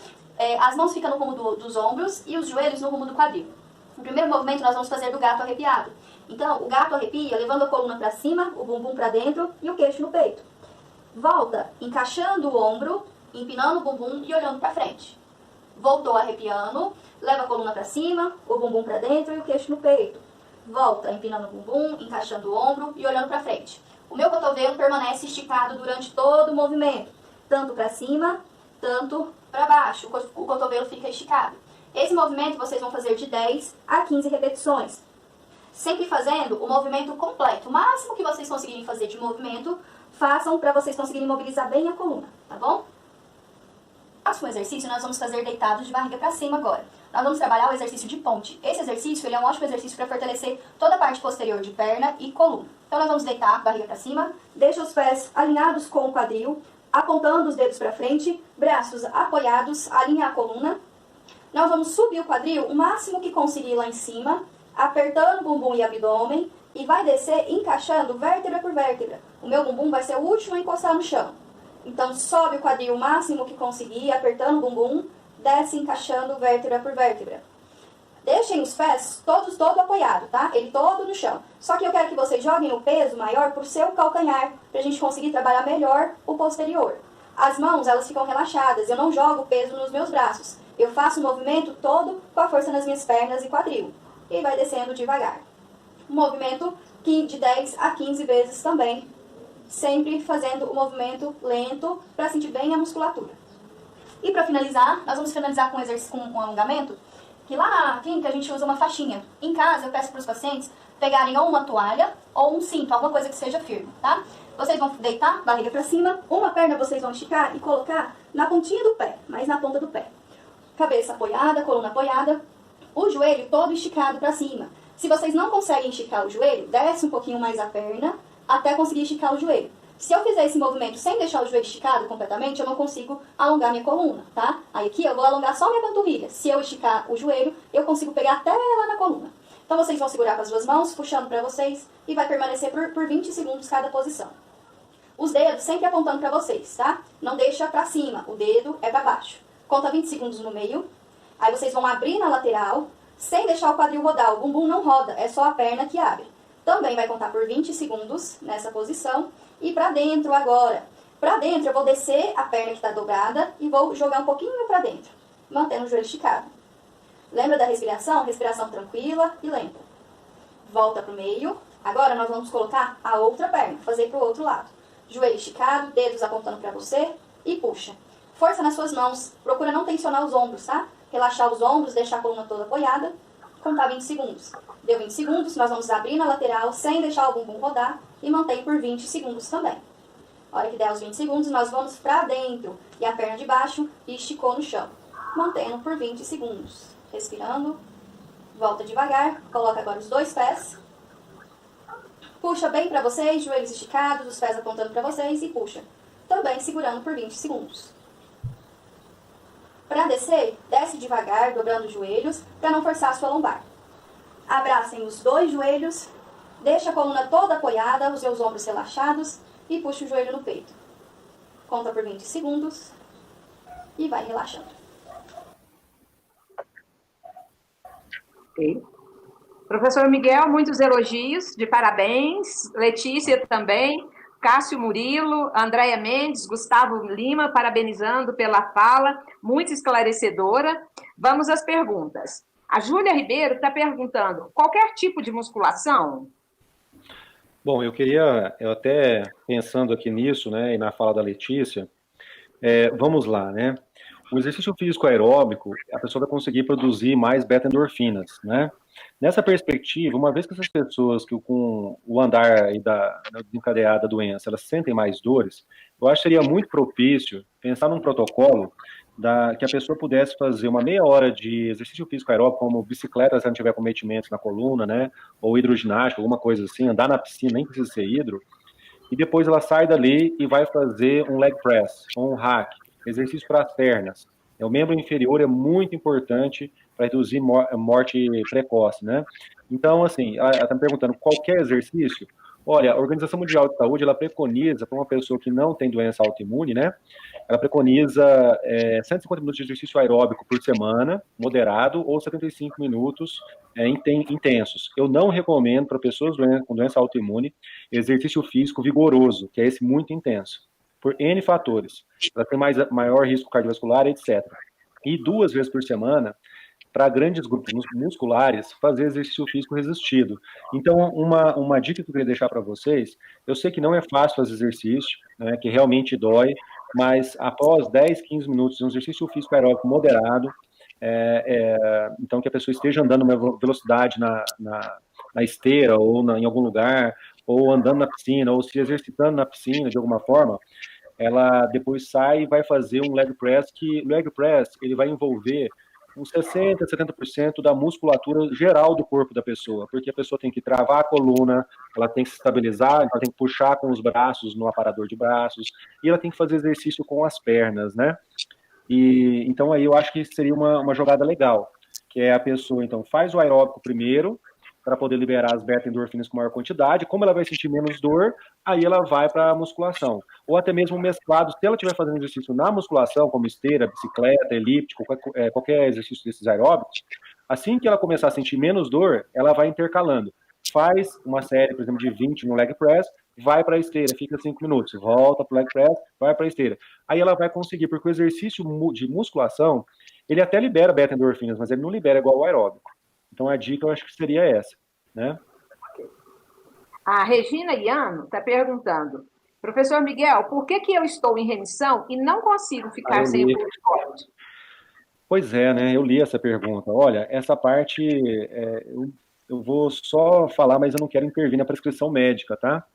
as mãos ficam no rumo dos ombros e os joelhos no rumo do quadril. No primeiro movimento nós vamos fazer do gato arrepiado. Então o gato arrepia levando a coluna para cima, o bumbum para dentro e o queixo no peito. Volta encaixando o ombro, empinando o bumbum e olhando para frente. Voltou arrepiando, leva a coluna para cima, o bumbum para dentro e o queixo no peito. Volta empinando o bumbum, encaixando o ombro e olhando para frente. O meu cotovelo permanece esticado durante todo o movimento, tanto para cima, tanto para baixo. O cotovelo fica esticado. Esse movimento vocês vão fazer de 10 a 15 repetições. Sempre fazendo o movimento completo. O máximo que vocês conseguirem fazer de movimento, façam para vocês conseguirem mobilizar bem a coluna, tá bom? Próximo exercício, nós vamos fazer deitados de barriga para cima agora. Nós vamos trabalhar o exercício de ponte. Esse exercício ele é um ótimo exercício para fortalecer toda a parte posterior de perna e coluna. Então nós vamos deitar barriga para cima, deixa os pés alinhados com o quadril, apontando os dedos para frente, braços apoiados, alinha a coluna. Nós vamos subir o quadril o máximo que conseguir lá em cima, apertando o bumbum e abdômen, e vai descer encaixando vértebra por vértebra. O meu bumbum vai ser o último a encostar no chão. Então, sobe o quadril o máximo que conseguir, apertando o bumbum, desce encaixando vértebra por vértebra. Deixem os pés todo apoiado, tá? Ele todo no chão. Só que eu quero que vocês joguem o peso maior pro seu calcanhar, pra gente conseguir trabalhar melhor o posterior. As mãos, elas ficam relaxadas, eu não jogo peso nos meus braços. Eu faço o movimento todo com a força nas minhas pernas e quadril. E vai descendo devagar. Um movimento de 10 a 15 vezes também. Sempre fazendo o movimento lento para sentir bem a musculatura. E para finalizar, nós vamos finalizar com um alongamento, que lá na clínica a gente usa uma faixinha. Em casa eu peço para os pacientes pegarem ou uma toalha ou um cinto, alguma coisa que seja firme, tá? Vocês vão deitar, barriga para cima, uma perna vocês vão esticar e colocar na pontinha do pé, mais na ponta do pé. Cabeça apoiada, coluna apoiada, o joelho todo esticado para cima. Se vocês não conseguem esticar o joelho, desce um pouquinho mais a perna até conseguir esticar o joelho. Se eu fizer esse movimento sem deixar o joelho esticado completamente, eu não consigo alongar minha coluna, tá? Aí aqui eu vou alongar só minha panturrilha. Se eu esticar o joelho, eu consigo pegar até lá na coluna. Então vocês vão segurar com as duas mãos, puxando para vocês, e vai permanecer por 20 segundos cada posição. Os dedos sempre apontando para vocês, tá? Não deixa para cima, o dedo é para baixo. Conta 20 segundos no meio, aí vocês vão abrir na lateral, sem deixar o quadril rodar. O bumbum não roda, é só a perna que abre. Também vai contar por 20 segundos nessa posição. E para dentro agora. Para dentro eu vou descer a perna que está dobrada e vou jogar um pouquinho para dentro, mantendo o joelho esticado. Lembra da respiração? Respiração tranquila e lenta. Volta para o meio. Agora nós vamos colocar a outra perna, fazer para o outro lado. Joelho esticado, dedos apontando para você e puxa. Força nas suas mãos. Procura não tensionar os ombros, tá? Relaxar os ombros, deixar a coluna toda apoiada. Contar 20 segundos. Deu 20 segundos, nós vamos abrir na lateral sem deixar o bumbum rodar e mantém por 20 segundos também. A hora que der os 20 segundos, nós vamos para dentro e a perna de baixo esticou no chão. Mantendo por 20 segundos. Respirando. Volta devagar. Coloca agora os dois pés. Puxa bem para vocês, joelhos esticados, os pés apontando para vocês e puxa. Também segurando por 20 segundos. Para descer, desce devagar, dobrando os joelhos, para não forçar a sua lombar. Abracem os dois joelhos, deixa a coluna toda apoiada, os seus ombros relaxados e puxa o joelho no peito. Conta por 20 segundos e vai relaxando. Ok. Professor Miguel, muitos elogios, de parabéns. Letícia também. Cássio Murilo, Andréia Mendes, Gustavo Lima, parabenizando pela fala, muito esclarecedora. Vamos às perguntas. A Júlia Ribeiro está perguntando, qualquer tipo de musculação? Bom, eu até pensando aqui nisso, né, e na fala da Letícia, vamos lá, né? O exercício físico aeróbico, a pessoa vai conseguir produzir mais beta-endorfinas, né? Nessa perspectiva, uma vez que essas pessoas que com o andar aí da desencadeada doença, elas sentem mais dores, eu acho que seria muito propício pensar num protocolo que a pessoa pudesse fazer uma meia hora de exercício físico aeróbico, como bicicleta, se ela não tiver cometimentos na coluna, né? Ou hidroginástica, alguma coisa assim, andar na piscina, nem precisa ser hidro, e depois ela sai dali e vai fazer um leg press, ou um hack, exercício para as pernas. O membro inferior é muito importante para reduzir morte precoce, né? Então, assim, ela está me perguntando, qualquer exercício? Olha, a Organização Mundial de Saúde, ela preconiza, para uma pessoa que não tem doença autoimune, né? Ela preconiza 150 minutos de exercício aeróbico por semana, moderado, ou 75 minutos intensos. Eu não recomendo para pessoas com doença autoimune exercício físico vigoroso, que é esse muito intenso, por N fatores. Ela tem maior risco cardiovascular, etc. E 2 vezes por semana, para grandes grupos musculares, fazer exercício físico resistido. Então, uma dica que eu queria deixar para vocês, eu sei que não é fácil fazer exercício, né, que realmente dói, mas após 10, 15 minutos de um exercício físico aeróbico moderado, então que a pessoa esteja andando uma velocidade na esteira ou em algum lugar, ou andando na piscina, ou se exercitando na piscina de alguma forma, ela depois sai e vai fazer um leg press, que o leg press ele vai envolver uns 60%, 70% da musculatura geral do corpo da pessoa, porque a pessoa tem que travar a coluna, ela tem que se estabilizar, ela tem que puxar com os braços no aparador de braços, e ela tem que fazer exercício com as pernas, né? E então aí eu acho que seria uma jogada legal, que é a pessoa, então, faz o aeróbico primeiro, para poder liberar as beta-endorfinas com maior quantidade. Como ela vai sentir menos dor, aí ela vai para a musculação. Ou até mesmo mesclado, se ela estiver fazendo exercício na musculação, como esteira, bicicleta, elíptico, qualquer exercício desses aeróbicos, assim que ela começar a sentir menos dor, ela vai intercalando. Faz uma série, por exemplo, de 20 no leg press, vai para a esteira, fica 5 minutos, volta para o leg press, vai para a esteira. Aí ela vai conseguir, porque o exercício de musculação, ele até libera beta-endorfinas, mas ele não libera igual o aeróbico. Então, a dica eu acho que seria essa, né? A Regina Iano está perguntando, professor Miguel, por que eu estou em remissão e não consigo ficar sem o corte? Pois é, né? Eu li essa pergunta. Olha, essa parte eu vou só falar, mas eu não quero intervir na prescrição médica, tá?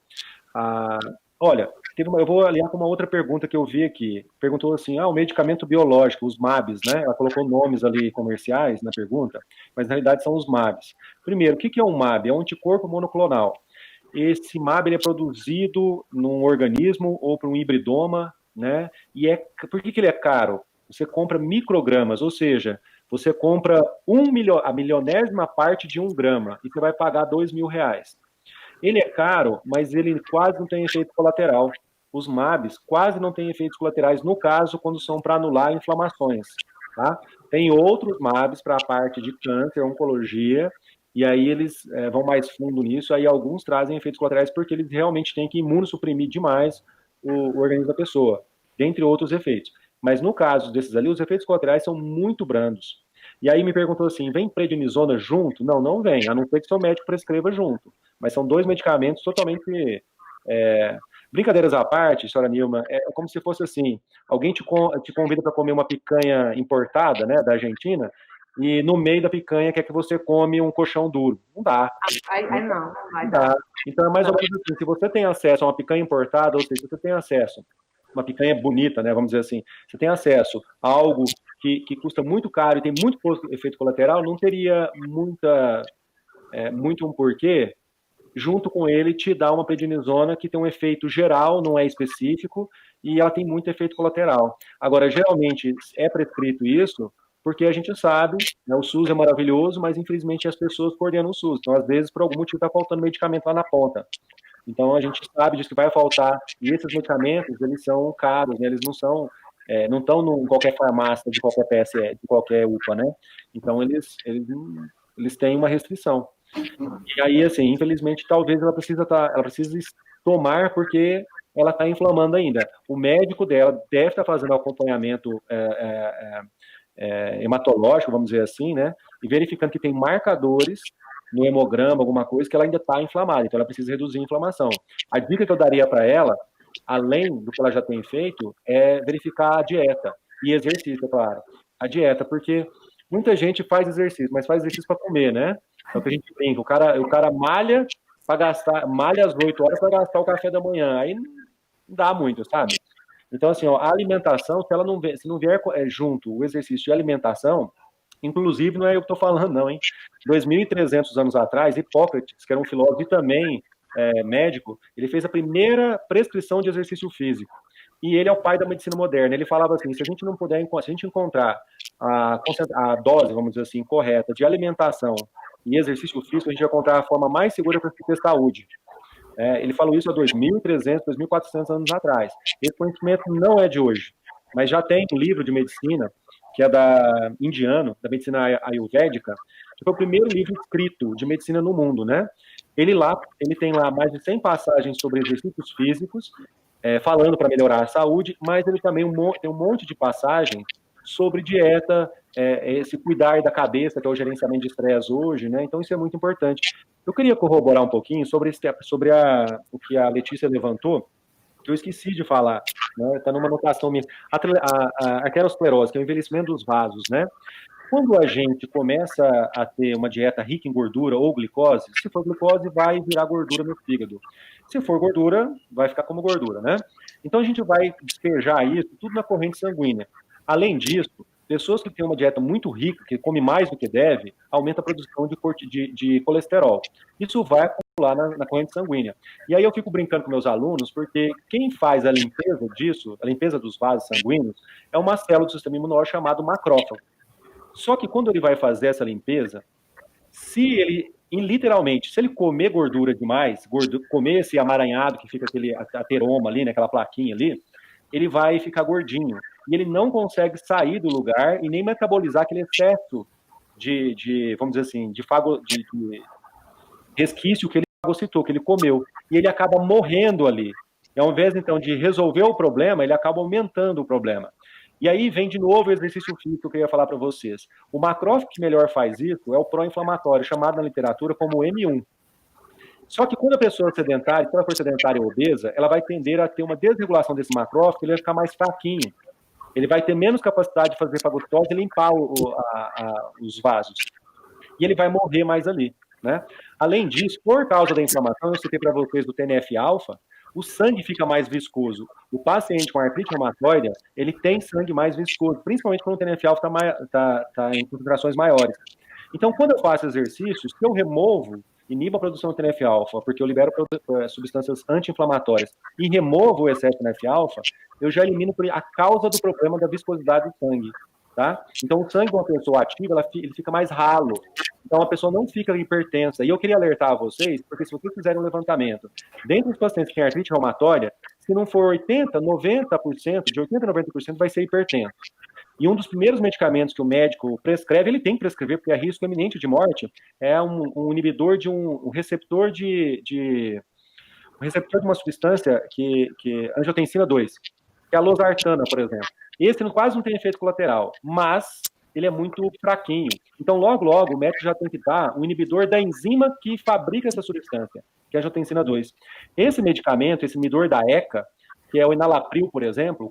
Olha, eu vou aliar com uma outra pergunta que eu vi aqui. Perguntou assim, o medicamento biológico, os MABs, né? Ela colocou nomes ali comerciais na pergunta, mas na realidade são os MABs. Primeiro, o que é um MAB? É um anticorpo monoclonal. Esse MAB ele é produzido num organismo ou por um hibridoma, né? E por que ele é caro? Você compra microgramas, ou seja, você compra a milionésima parte de 1 grama e você vai pagar R$2.000. Ele é caro, mas ele quase não tem efeito colateral. Os MABs quase não têm efeitos colaterais, no caso, quando são para anular inflamações. Tá? Tem outros MABs para a parte de câncer, oncologia, e aí eles vão mais fundo nisso, aí alguns trazem efeitos colaterais porque eles realmente têm que imunossuprimir demais o organismo da pessoa, dentre outros efeitos. Mas no caso desses ali, os efeitos colaterais são muito brandos. E aí me perguntou assim, vem prednisona junto? Não, não vem, a não ser que seu médico prescreva junto. Mas são 2 medicamentos totalmente... brincadeiras à parte, senhora Nilma, é como se fosse assim, alguém te convida para comer uma picanha importada, né, da Argentina, e no meio da picanha quer que você come um colchão duro. Não dá. Não vai dar. Então é mais ou menos assim, se você tem acesso a uma picanha importada, ou seja, se você tem acesso uma picanha bonita, né, vamos dizer assim, você tem acesso a algo que custa muito caro e tem muito efeito colateral, não teria muito um porquê, junto com ele, te dá uma prednisona que tem um efeito geral, não é específico, e ela tem muito efeito colateral. Agora, geralmente, é prescrito isso porque a gente sabe, né, o SUS é maravilhoso, mas infelizmente as pessoas coordenam o SUS. Então, às vezes, por algum motivo, está faltando medicamento lá na ponta. Então, a gente sabe disso que vai faltar. E esses medicamentos, eles são caros, né? Eles não são... não estão em qualquer farmácia de qualquer PSE, de qualquer UPA, né? Então, eles têm uma restrição. E aí, assim, infelizmente, talvez ela precise tomar porque ela está inflamando ainda. O médico dela deve estar fazendo acompanhamento hematológico, vamos dizer assim, né? E verificando que tem marcadores no hemograma, alguma coisa, que ela ainda está inflamada. Então, ela precisa reduzir a inflamação. A dica que eu daria para ela, além do que ela já tem feito, é verificar a dieta e exercício, é claro. A dieta, porque muita gente faz exercício, mas faz exercício para comer, né? É o que a gente brinca. O cara malha às 8 horas para gastar o café da manhã. Aí não dá muito, sabe? Então, assim, a alimentação, se não vier junto o exercício e a alimentação, inclusive, não é eu que estou falando, não, hein? 2.300 anos atrás, Hipócrates, que era um filósofo e também médico, ele fez a primeira prescrição de exercício físico. E ele é o pai da medicina moderna. Ele falava assim, se a gente encontrar a dose, vamos dizer assim, correta de alimentação e exercício físico, a gente vai encontrar a forma mais segura para ter saúde. Ele falou isso há 2.300, 2.400 anos atrás. Esse conhecimento não é de hoje, mas já tem um livro de medicina, que é da medicina ayurvédica, que foi o primeiro livro escrito de medicina no mundo, né? Ele tem lá mais de 100 passagens sobre exercícios físicos, falando para melhorar a saúde, mas ele também tem um monte de passagens sobre dieta, esse cuidar da cabeça, que é o gerenciamento de estresse hoje, né? Então isso é muito importante. Eu queria corroborar um pouquinho sobre o que a Letícia levantou, que eu esqueci de falar, né? Está numa anotação minha. A arteriosclerose, que é o envelhecimento dos vasos, né? Quando a gente começa a ter uma dieta rica em gordura ou glicose, se for glicose, vai virar gordura no fígado. Se for gordura, vai ficar como gordura, né? Então a gente vai despejar isso tudo na corrente sanguínea. Além disso, pessoas que têm uma dieta muito rica, que come mais do que deve, aumenta a produção de colesterol. Isso vai lá na corrente sanguínea. E aí eu fico brincando com meus alunos, porque quem faz a limpeza disso, a limpeza dos vasos sanguíneos, é uma célula do sistema imunológico chamado macrófago. Só que quando ele vai fazer essa limpeza, se ele, literalmente, se ele comer gordura demais, comer esse amaranhado que fica aquele ateroma ali, né, aquela plaquinha ali, ele vai ficar gordinho. E ele não consegue sair do lugar e nem metabolizar aquele excesso vamos dizer assim, de resquício que ele fagocitou, que ele comeu. E ele acaba morrendo ali. E ao invés, então, de resolver o problema, ele acaba aumentando o problema. E aí vem de novo o exercício físico que eu queria falar para vocês. O macrófago que melhor faz isso é o pró-inflamatório, chamado na literatura como M1. Só que quando a pessoa é sedentária, se ela for sedentária ou obesa, ela vai tender a ter uma desregulação desse macrófago, ele vai ficar mais fraquinho. Ele vai ter menos capacidade de fazer fagocitose e limpar os vasos. E ele vai morrer mais ali, né? Além disso, por causa da inflamação, eu citei para vocês do TNF-alfa, o sangue fica mais viscoso. O paciente com artrite reumatoide, ele tem sangue mais viscoso, principalmente quando o TNF-alfa está em concentrações maiores. Então, quando eu faço exercícios, se eu removo, inibo a produção de TNF-alfa, porque eu libero substâncias anti-inflamatórias, e removo o excesso de TNF-alfa, eu já elimino a causa do problema da viscosidade do sangue, tá? Então, o sangue de uma pessoa ativa, ele fica mais ralo. Então, a pessoa não fica hipertensa. E eu queria alertar a vocês, porque se vocês fizerem um levantamento, dentre os pacientes que têm artrite reumatória, se não for 80%, 90%, de 80% a 90% vai ser hipertenso. E um dos primeiros medicamentos que o médico prescreve, ele tem que prescrever, porque é risco eminente de morte, é um inibidor de um receptor de uma substância que angiotensina 2, que é a losartana, por exemplo. Esse quase não tem efeito colateral, mas ele é muito fraquinho. Então, logo, logo, o médico já tem que dar um inibidor da enzima que fabrica essa substância, que é a angiotensina 2. Esse medicamento, esse inibidor da ECA, que é o enalapril, por exemplo,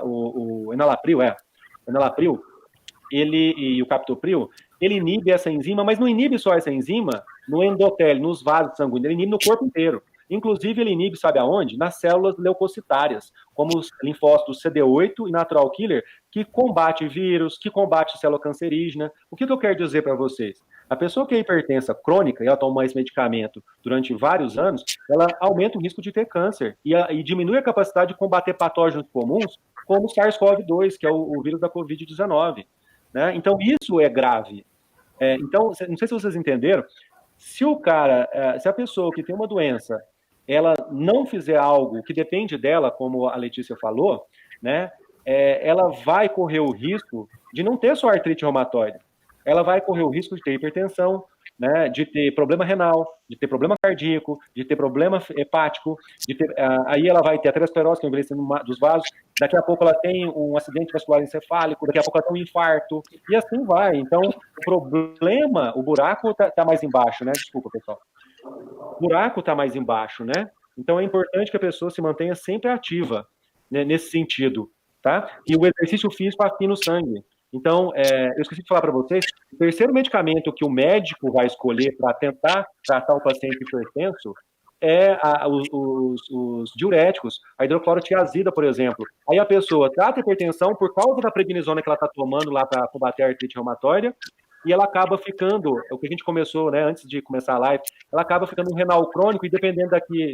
o enalapril, e o captopril, ele inibe essa enzima, mas não inibe só essa enzima no endotélio, nos vasos sanguíneos, ele inibe no corpo inteiro. Inclusive, ele inibe, sabe aonde? Nas células leucocitárias, como os linfócitos CD8 e natural killer, que combate vírus, que combate célula cancerígena. O que eu quero dizer para vocês? A pessoa que é hipertensa crônica, e ela toma esse medicamento durante vários anos, ela aumenta o risco de ter câncer e diminui a capacidade de combater patógenos comuns, como o SARS-CoV-2, que é o vírus da Covid-19. Né? Então, isso é grave. Então, não sei se vocês entenderam, se a pessoa que tem uma doença, ela não fizer algo que depende dela, como a Letícia falou, né, ela vai correr o risco de não ter só artrite reumatoide. Ela vai correr o risco de ter hipertensão, né, de ter problema renal, de ter problema cardíaco, de ter problema hepático, aí ela vai ter aterosclerose, que é o envelhecimento dos vasos, daqui a pouco ela tem um acidente vascular encefálico, daqui a pouco ela tem um infarto, e assim vai. Então, o problema, o buraco tá mais embaixo, né? Desculpa, pessoal. O buraco tá mais embaixo, né? Então, é importante que a pessoa se mantenha sempre ativa, né, nesse sentido, tá? E o exercício físico afina o sangue. Então, eu esqueci de falar para vocês, o terceiro medicamento que o médico vai escolher para tentar tratar o paciente hipertenso é os diuréticos, a hidroclorotiazida, por exemplo. Aí a pessoa trata a hipertensão por causa da prednisona que ela está tomando lá para combater a artrite reumatoide, e ela acaba ficando, é o que a gente começou, né, antes de começar a live, ela acaba ficando um renal crônico e dependendo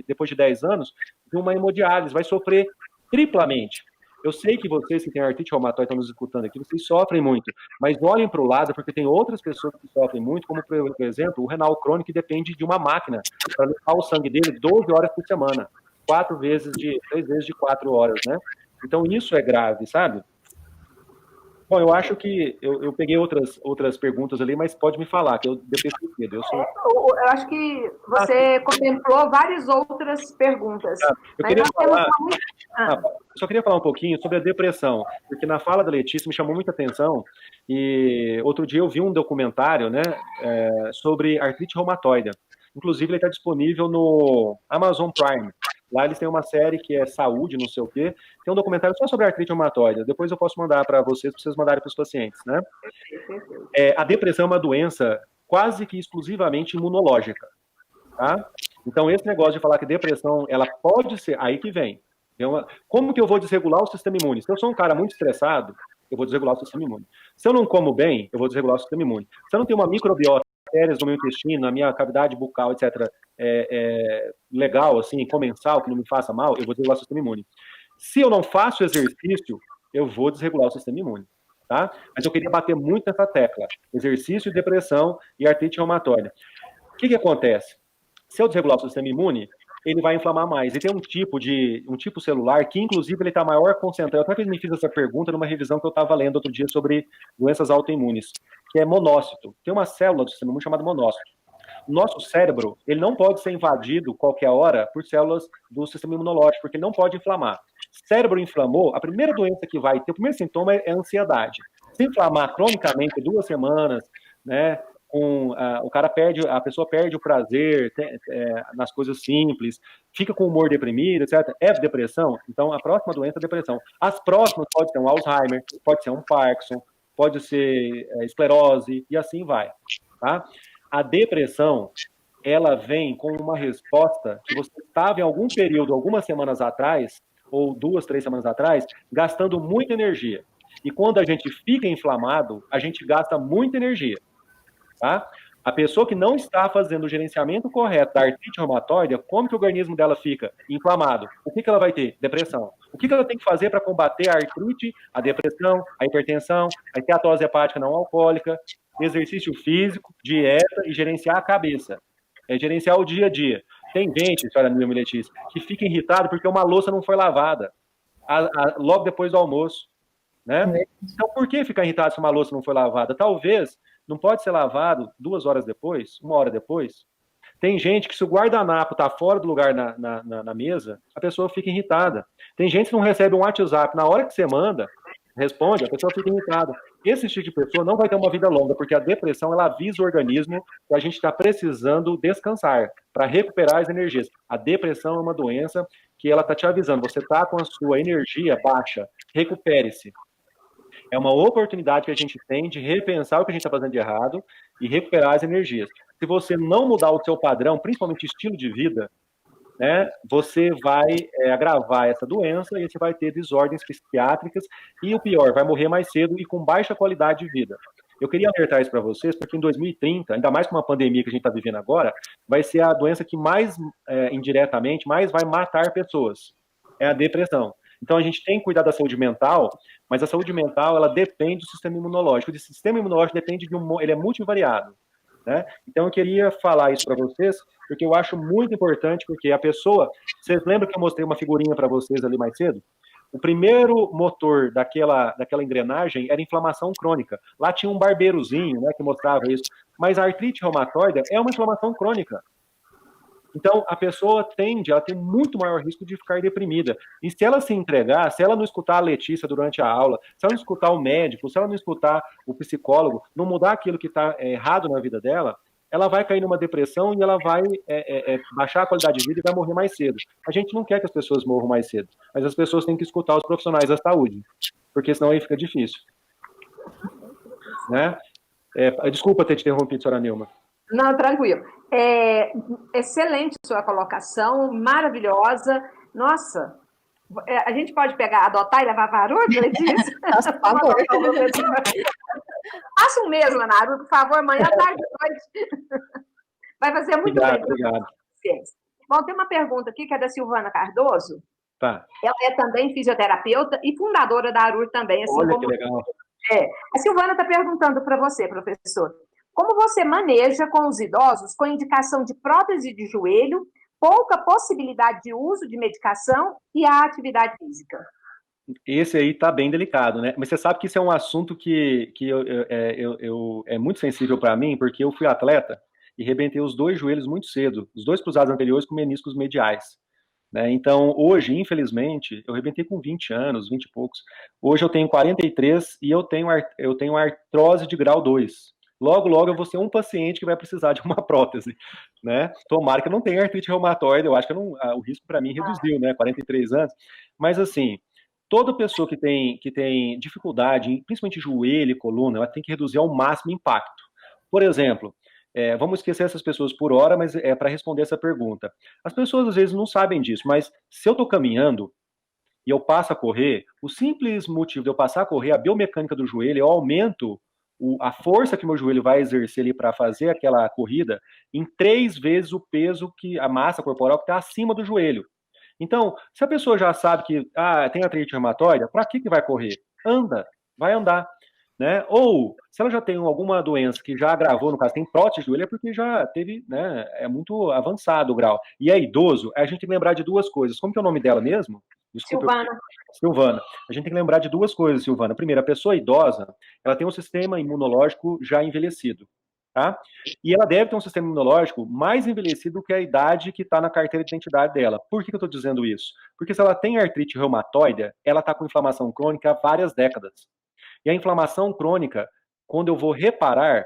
depois de 10 anos, de uma hemodiálise, vai sofrer triplamente. Eu sei que vocês que têm artrite reumatoide estão nos escutando aqui, vocês sofrem muito, mas olhem para o lado, porque tem outras pessoas que sofrem muito, como, por exemplo, o renal crônico, que depende de uma máquina para limpar o sangue dele 12 horas por semana, 3 vezes de 4 horas, né? Então, isso é grave, sabe? Bom, eu acho que eu peguei outras perguntas ali, mas pode me falar, que eu depois cedo. Eu acho que você contemplou várias outras perguntas. Só queria falar um pouquinho sobre a depressão, porque na fala da Letícia me chamou muita atenção, e outro dia eu vi um documentário, né, sobre artrite reumatoide. Inclusive, ele está disponível no Amazon Prime. Lá eles têm uma série que é saúde, não sei o quê. Tem um documentário só sobre artrite reumatoide. Depois eu posso mandar para vocês mandarem para os pacientes, né? A depressão é uma doença quase que exclusivamente imunológica, tá? Então, esse negócio de falar que depressão, ela pode ser... Aí que vem. Como que eu vou desregular o sistema imune? Se eu sou um cara muito estressado, eu vou desregular o sistema imune. Se eu não como bem, eu vou desregular o sistema imune. Se eu não tenho uma microbiota bactérias no meu intestino, na minha cavidade bucal, etc., legal, assim, comensal, que não me faça mal, eu vou desregular o sistema imune. Se eu não faço exercício, eu vou desregular o sistema imune, tá? Mas eu queria bater muito nessa tecla, exercício, depressão e artrite reumatoide. O que acontece? Se eu desregular o sistema imune, ele vai inflamar mais. E tem um tipo celular que, inclusive, ele está maior concentrado. Eu até me fiz essa pergunta numa revisão que eu estava lendo outro dia sobre doenças autoimunes, que é monócito. Tem uma célula do sistema imune chamada monócito. O nosso cérebro, ele não pode ser invadido qualquer hora por células do sistema imunológico, porque ele não pode inflamar. Cérebro inflamou, a primeira doença que vai ter, o primeiro sintoma é ansiedade. Se inflamar cronicamente 2 semanas, né, a pessoa perde o prazer nas coisas simples, fica com o humor deprimido, etc. É depressão? Então, a próxima doença é depressão. As próximas pode ser um Alzheimer, pode ser um Parkinson, pode ser esclerose, e assim vai, tá? A depressão, ela vem com uma resposta que você estava em algum período, algumas semanas atrás, ou 2, 3 semanas atrás, gastando muita energia. E quando a gente fica inflamado, a gente gasta muita energia. Tá? A pessoa que não está fazendo o gerenciamento correto da artrite reumatoide, como que o organismo dela fica inflamado? O que ela vai ter? Depressão. O que ela tem que fazer para combater a artrite, a depressão, a hipertensão, a esteatose hepática não alcoólica, exercício físico, dieta e gerenciar a cabeça. É gerenciar o dia a dia. Tem gente, senhora Nilma e Letícia, que fica irritado porque uma louça não foi lavada logo depois do almoço. Né? Então, por que ficar irritado se uma louça não foi lavada? Talvez não pode ser lavado 2 horas depois, 1 hora depois. Tem gente que, se o guardanapo está fora do lugar na mesa, a pessoa fica irritada. Tem gente que não recebe um WhatsApp na hora que você manda, responde, a pessoa fica irritada. Esse tipo de pessoa não vai ter uma vida longa, porque a depressão, ela avisa o organismo que a gente está precisando descansar, para recuperar as energias. A depressão é uma doença que ela está te avisando, você está com a sua energia baixa, recupere-se. É uma oportunidade que a gente tem de repensar o que a gente está fazendo de errado e recuperar as energias. Se você não mudar o seu padrão, principalmente estilo de vida, né, você vai agravar essa doença e você vai ter desordens psiquiátricas e, o pior, vai morrer mais cedo e com baixa qualidade de vida. Eu queria alertar isso para vocês, porque em 2030, ainda mais com uma pandemia que a gente está vivendo agora, vai ser a doença que mais, indiretamente, mais vai matar pessoas. É a depressão. Então, a gente tem que cuidar da saúde mental, mas a saúde mental, ela depende do sistema imunológico. O sistema imunológico depende ele é multivariado, né? Então, eu queria falar isso para vocês, porque eu acho muito importante, porque a pessoa... Vocês lembram que eu mostrei uma figurinha para vocês ali mais cedo? O primeiro motor daquela engrenagem era inflamação crônica. Lá tinha um barbeirozinho, né, que mostrava isso. Mas a artrite reumatoide é uma inflamação crônica. Então, a pessoa ela tem muito maior risco de ficar deprimida. E se ela se entregar, se ela não escutar a Letícia durante a aula, se ela não escutar o médico, se ela não escutar o psicólogo, não mudar aquilo que está errado na vida dela, ela vai cair numa depressão e ela vai baixar a qualidade de vida e vai morrer mais cedo. A gente não quer que as pessoas morram mais cedo, mas as pessoas têm que escutar os profissionais da saúde, porque senão aí fica difícil. Né? Desculpa ter te interrompido, senhora Nilma. Não, tranquilo. Excelente sua colocação, maravilhosa. Nossa, a gente pode adotar e levar para a Naruto, Letícia? Nossa, por favor. Faça um mês lá na Naruto, por favor, amanhã, tarde, noite. Vai fazer muito bem. Obrigado. Bom, tem uma pergunta aqui que é da Silvana Cardoso. Tá. Ela é também fisioterapeuta e fundadora da Naruto também. Assim. Olha que legal. A Silvana está perguntando para você, professor. Como você maneja com os idosos com indicação de prótese de joelho, pouca possibilidade de uso de medicação e a atividade física? Esse aí tá bem delicado, né? Mas você sabe que isso é um assunto que é muito sensível para mim, porque eu fui atleta e rebentei os 2 joelhos muito cedo, os 2 cruzados anteriores com meniscos mediais. Né? Então, hoje, infelizmente, eu rebentei com 20 anos, 20 e poucos. Hoje eu tenho 43 e eu tenho artrose de grau 2. Logo, logo eu vou ser um paciente que vai precisar de uma prótese, né? Tomara que eu não tenha artrite reumatoide, eu acho que o risco para mim reduziu, né? 43 anos. Mas assim, toda pessoa que tem dificuldade, principalmente joelho e coluna, ela tem que reduzir ao máximo o impacto. Por exemplo, vamos esquecer essas pessoas por hora, mas para responder essa pergunta. As pessoas às vezes não sabem disso, mas se eu estou caminhando e eu passo a correr, o simples motivo de eu passar a correr, a biomecânica do joelho, eu aumento a força que o meu joelho vai exercer ali para fazer aquela corrida em 3 vezes o peso que a massa corporal que está acima do joelho. Então, se a pessoa já sabe que tem artrite reumatoide, para que vai correr? Anda, vai andar. Né? Ou, se ela já tem alguma doença que já agravou, no caso, tem prótese de joelho, é porque já teve, né, é muito avançado o grau. E é idoso, a gente tem que lembrar de 2 coisas. Como que é o nome dela mesmo? Desculpa. Silvana. Silvana. A gente tem que lembrar de 2 coisas, Silvana. Primeiro, a pessoa idosa, ela tem um sistema imunológico já envelhecido. Tá? E ela deve ter um sistema imunológico mais envelhecido que a idade que está na carteira de identidade dela. Por que eu estou dizendo isso? Porque se ela tem artrite reumatoide, ela está com inflamação crônica há várias décadas. E a inflamação crônica, quando eu vou reparar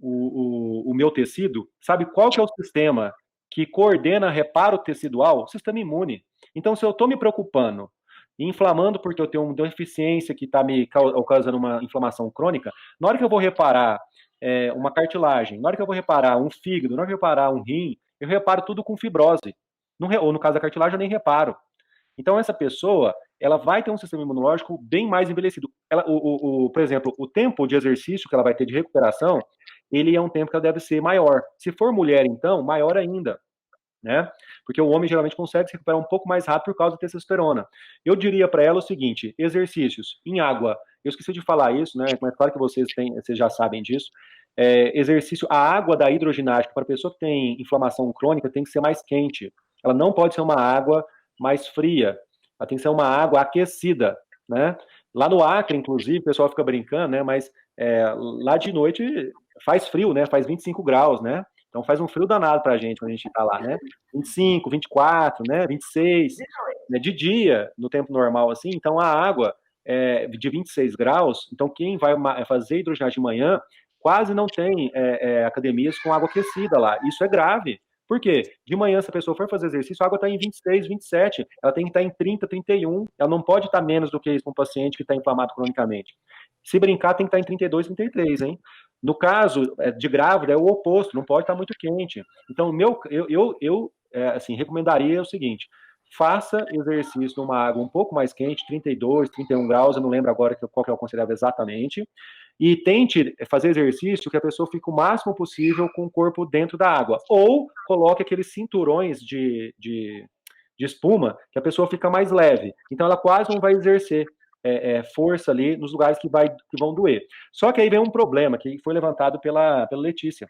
o meu tecido, sabe qual que é o sistema que coordena reparo tecidual? O sistema imune. Então, se eu estou me preocupando, inflamando porque eu tenho uma deficiência que está me causando uma inflamação crônica, na hora que eu vou reparar uma cartilagem, na hora que eu vou reparar um fígado, na hora que eu vou reparar um rim, eu reparo tudo com fibrose. Ou no caso da cartilagem, eu nem reparo. Então, essa pessoa, ela vai ter um sistema imunológico bem mais envelhecido. Por exemplo, o tempo de exercício que ela vai ter de recuperação, ele é um tempo que ela deve ser maior. Se for mulher, então, maior ainda. Né? Porque o homem geralmente consegue se recuperar um pouco mais rápido por causa da testosterona. Eu diria para ela o seguinte: exercícios em água. Eu esqueci de falar isso, né? Mas claro que vocês já sabem disso. Exercício, a água da hidroginástica para a pessoa que tem inflamação crônica tem que ser mais quente. Ela não pode ser uma água mais fria. Ela tem que ser uma água aquecida, né? Lá no Acre, inclusive, o pessoal fica brincando, né? Mas lá de noite faz frio, né? Faz 25 graus, né? Então faz um frio danado pra gente quando a gente tá lá, né? 25, 24, né? 26, né? De dia, no tempo normal, assim. Então a água de 26 graus, então quem vai fazer hidroginástica de manhã quase não tem academias com água aquecida lá. Isso é grave. Por quê? De manhã, se a pessoa for fazer exercício, a água está em 26, 27, ela tem que estar em 30, 31, ela não pode estar menos do que isso para um paciente que está inflamado cronicamente. Se brincar, tem que estar em 32, 33, hein? No caso de grávida, é o oposto, não pode estar muito quente. Então, eu recomendaria o seguinte: faça exercício numa água um pouco mais quente, 32, 31 graus, eu não lembro agora qual que é o considerável exatamente, e tente fazer exercício que a pessoa fique o máximo possível com o corpo dentro da água. Ou coloque aqueles cinturões de espuma, que a pessoa fica mais leve. Então, ela quase não vai exercer força ali nos lugares que vão doer. Só que aí vem um problema, que foi levantado pela Letícia.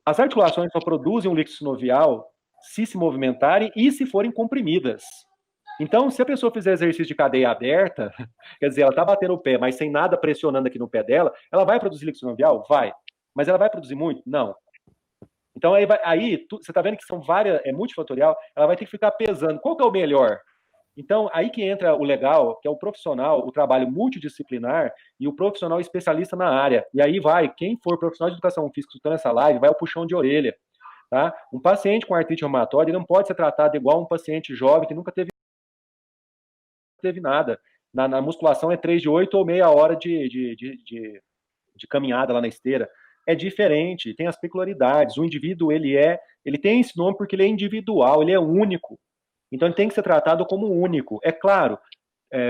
As articulações só produzem um líquido sinovial se movimentarem e se forem comprimidas. Então, se a pessoa fizer exercício de cadeia aberta, quer dizer, ela está batendo o pé, mas sem nada pressionando aqui no pé dela, ela vai produzir líquido sinovial? Vai. Mas ela vai produzir muito? Não. Então, você está vendo que são várias, é multifatorial, ela vai ter que ficar pesando. Qual que é o melhor? Então, aí que entra o legal, que é o profissional, o trabalho multidisciplinar e o profissional especialista na área. E aí quem for profissional de educação física escutando essa live, vai ao puxão de orelha. Tá? Um paciente com artrite reumatoide não pode ser tratado igual um paciente jovem que nunca teve nada. Na musculação é 3 de 8 ou meia hora de caminhada lá na esteira. É diferente, tem as peculiaridades. O indivíduo, ele tem esse nome porque ele é individual, ele é único. Então, ele tem que ser tratado como único. É claro,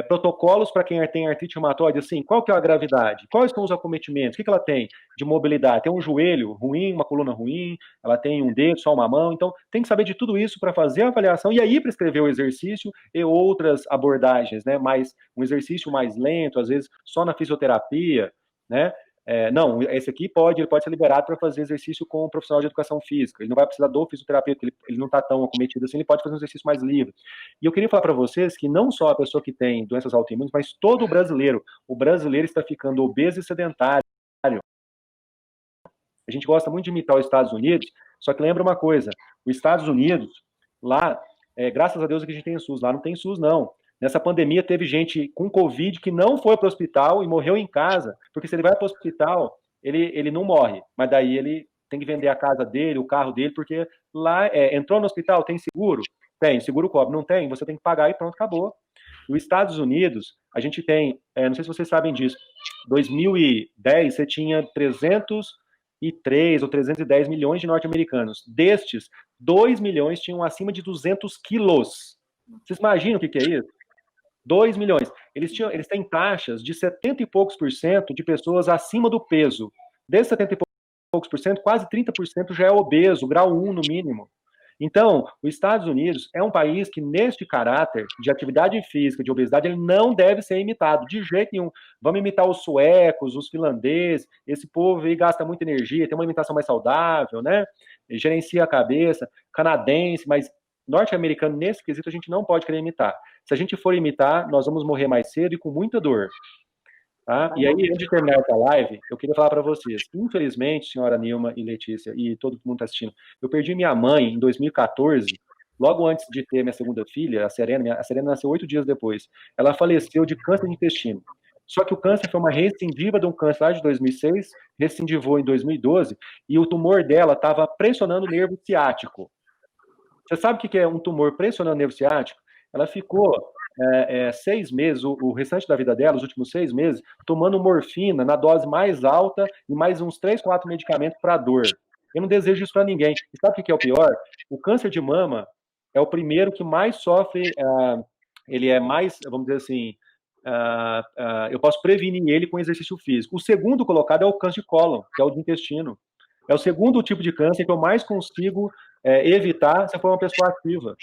protocolos para quem tem artrite reumatoide, assim, qual que é a gravidade? Quais são os acometimentos? O que ela tem de mobilidade? Tem um joelho ruim, uma coluna ruim, ela tem um dedo, só uma mão. Então, tem que saber de tudo isso para fazer a avaliação e aí prescrever o exercício e outras abordagens, né? Um exercício mais lento, às vezes só na fisioterapia, né? Não, esse aqui ele pode ser liberado para fazer exercício com um profissional de educação física. Ele não vai precisar do fisioterapeuta, ele não está tão acometido assim, ele pode fazer um exercício mais livre. E eu queria falar para vocês que não só a pessoa que tem doenças autoimunes, mas todo o brasileiro está ficando obeso e sedentário. A gente gosta muito de imitar os Estados Unidos, só que lembra uma coisa, os Estados Unidos, lá, graças a Deus que a gente tem SUS, lá não tem SUS não. Nessa pandemia teve gente com Covid que não foi para o hospital e morreu em casa, porque se ele vai para o hospital, ele não morre, mas daí ele tem que vender a casa dele, o carro dele, porque lá entrou no hospital, tem seguro? Tem, seguro cobre, não tem, você tem que pagar e pronto, acabou. Nos Estados Unidos, a gente tem, não sei se vocês sabem disso, 2010 você tinha 303 ou 310 milhões de norte-americanos. Destes, 2 milhões tinham acima de 200 quilos. Vocês imaginam o que é isso? 2 milhões. eles têm taxas de 70 e poucos por cento de pessoas acima do peso. Desses 70 e poucos por cento, quase 30% já é obeso, grau 1 no mínimo. Então, os Estados Unidos é um país que, neste caráter de atividade física, de obesidade, ele não deve ser imitado, de jeito nenhum. Vamos imitar os suecos, os finlandeses, esse povo aí gasta muita energia, tem uma alimentação mais saudável, né? Gerencia a cabeça, canadense, mas norte-americano, nesse quesito, a gente não pode querer imitar. Se a gente for imitar, nós vamos morrer mais cedo e com muita dor. Tá? E aí, antes de terminar essa live, eu queria falar para vocês, infelizmente, senhora Nilma e Letícia, e todo mundo está assistindo, eu perdi minha mãe em 2014, logo antes de ter minha segunda filha, a Serena nasceu 8 dias depois. Ela faleceu de câncer de intestino. Só que o câncer foi uma recidiva de um câncer lá de 2006, recidivou em 2012, e o tumor dela estava pressionando o nervo ciático. Você sabe o que é um tumor pressionando o nervo ciático? Ela ficou 6 meses, o restante da vida dela, os últimos 6 meses, tomando morfina na dose mais alta e mais uns 3, 4 medicamentos para dor. Eu não desejo isso para ninguém. E sabe o que é o pior? O câncer de mama é o primeiro que mais sofre, ele é mais, vamos dizer assim, eu posso prevenir ele com exercício físico. O segundo colocado é o câncer de cólon, que é o de intestino. É o segundo tipo de câncer que eu mais consigo evitar se eu for uma pessoa ativa,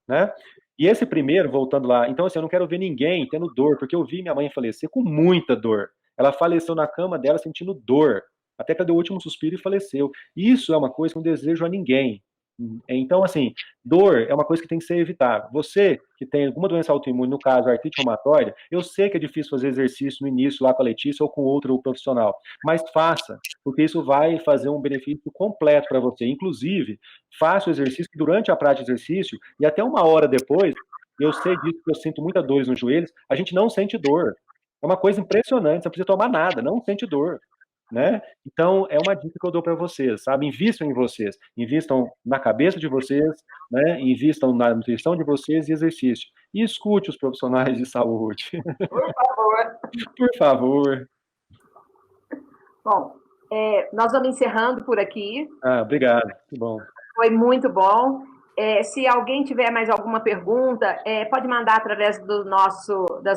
né? E esse primeiro, voltando lá, então assim, eu não quero ver ninguém tendo dor, porque eu vi minha mãe falecer com muita dor. Ela faleceu na cama dela sentindo dor, até que deu o último suspiro e faleceu. Isso é uma coisa que eu não desejo a ninguém. Então, assim, dor é uma coisa que tem que ser evitada. Você que tem alguma doença autoimune, no caso, artrite reumatoide, eu sei que é difícil fazer exercício no início lá com a Letícia ou com outro profissional, mas faça, porque isso vai fazer um benefício completo para você. Inclusive, faça o exercício durante a prática de exercício e até 1 hora depois, eu sei disso, que eu sinto muita dor nos joelhos, a gente não sente dor. É uma coisa impressionante, você não precisa tomar nada, não sente dor. Né? Então, é uma dica que eu dou para vocês, sabe? Invistam em vocês, invistam na cabeça de vocês, né? Invistam na nutrição de vocês e exercício. E escute os profissionais de saúde. Por favor. Por favor. Bom, nós vamos encerrando por aqui. Obrigado, que bom. Foi muito bom. Se alguém tiver mais alguma pergunta, pode mandar através das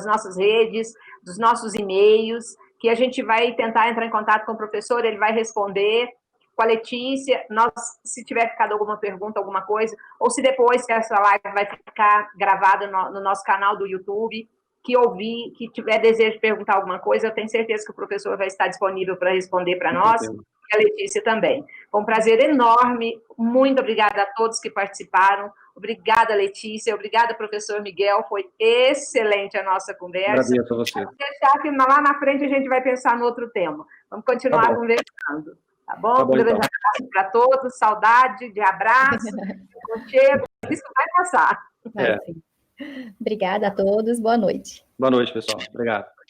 nossas redes, dos nossos e-mails, que a gente vai tentar entrar em contato com o professor, ele vai responder com a Letícia, se tiver ficado alguma pergunta, alguma coisa, ou se depois que essa live vai ficar gravada no nosso canal do YouTube, que tiver desejo de perguntar alguma coisa, eu tenho certeza que o professor vai estar disponível para responder para nós, e a Letícia também. Foi um prazer enorme, muito obrigada a todos que participaram, obrigada, Letícia, obrigada, professor Miguel, foi excelente a nossa conversa. Agradeço a você. Vamos deixar que lá na frente a gente vai pensar no outro tema. Vamos continuar conversando, tá bom? Um grande abraço para todos, saudade de abraço, conchego, isso vai passar. Obrigada a todos, boa noite. Boa noite, pessoal. Obrigado.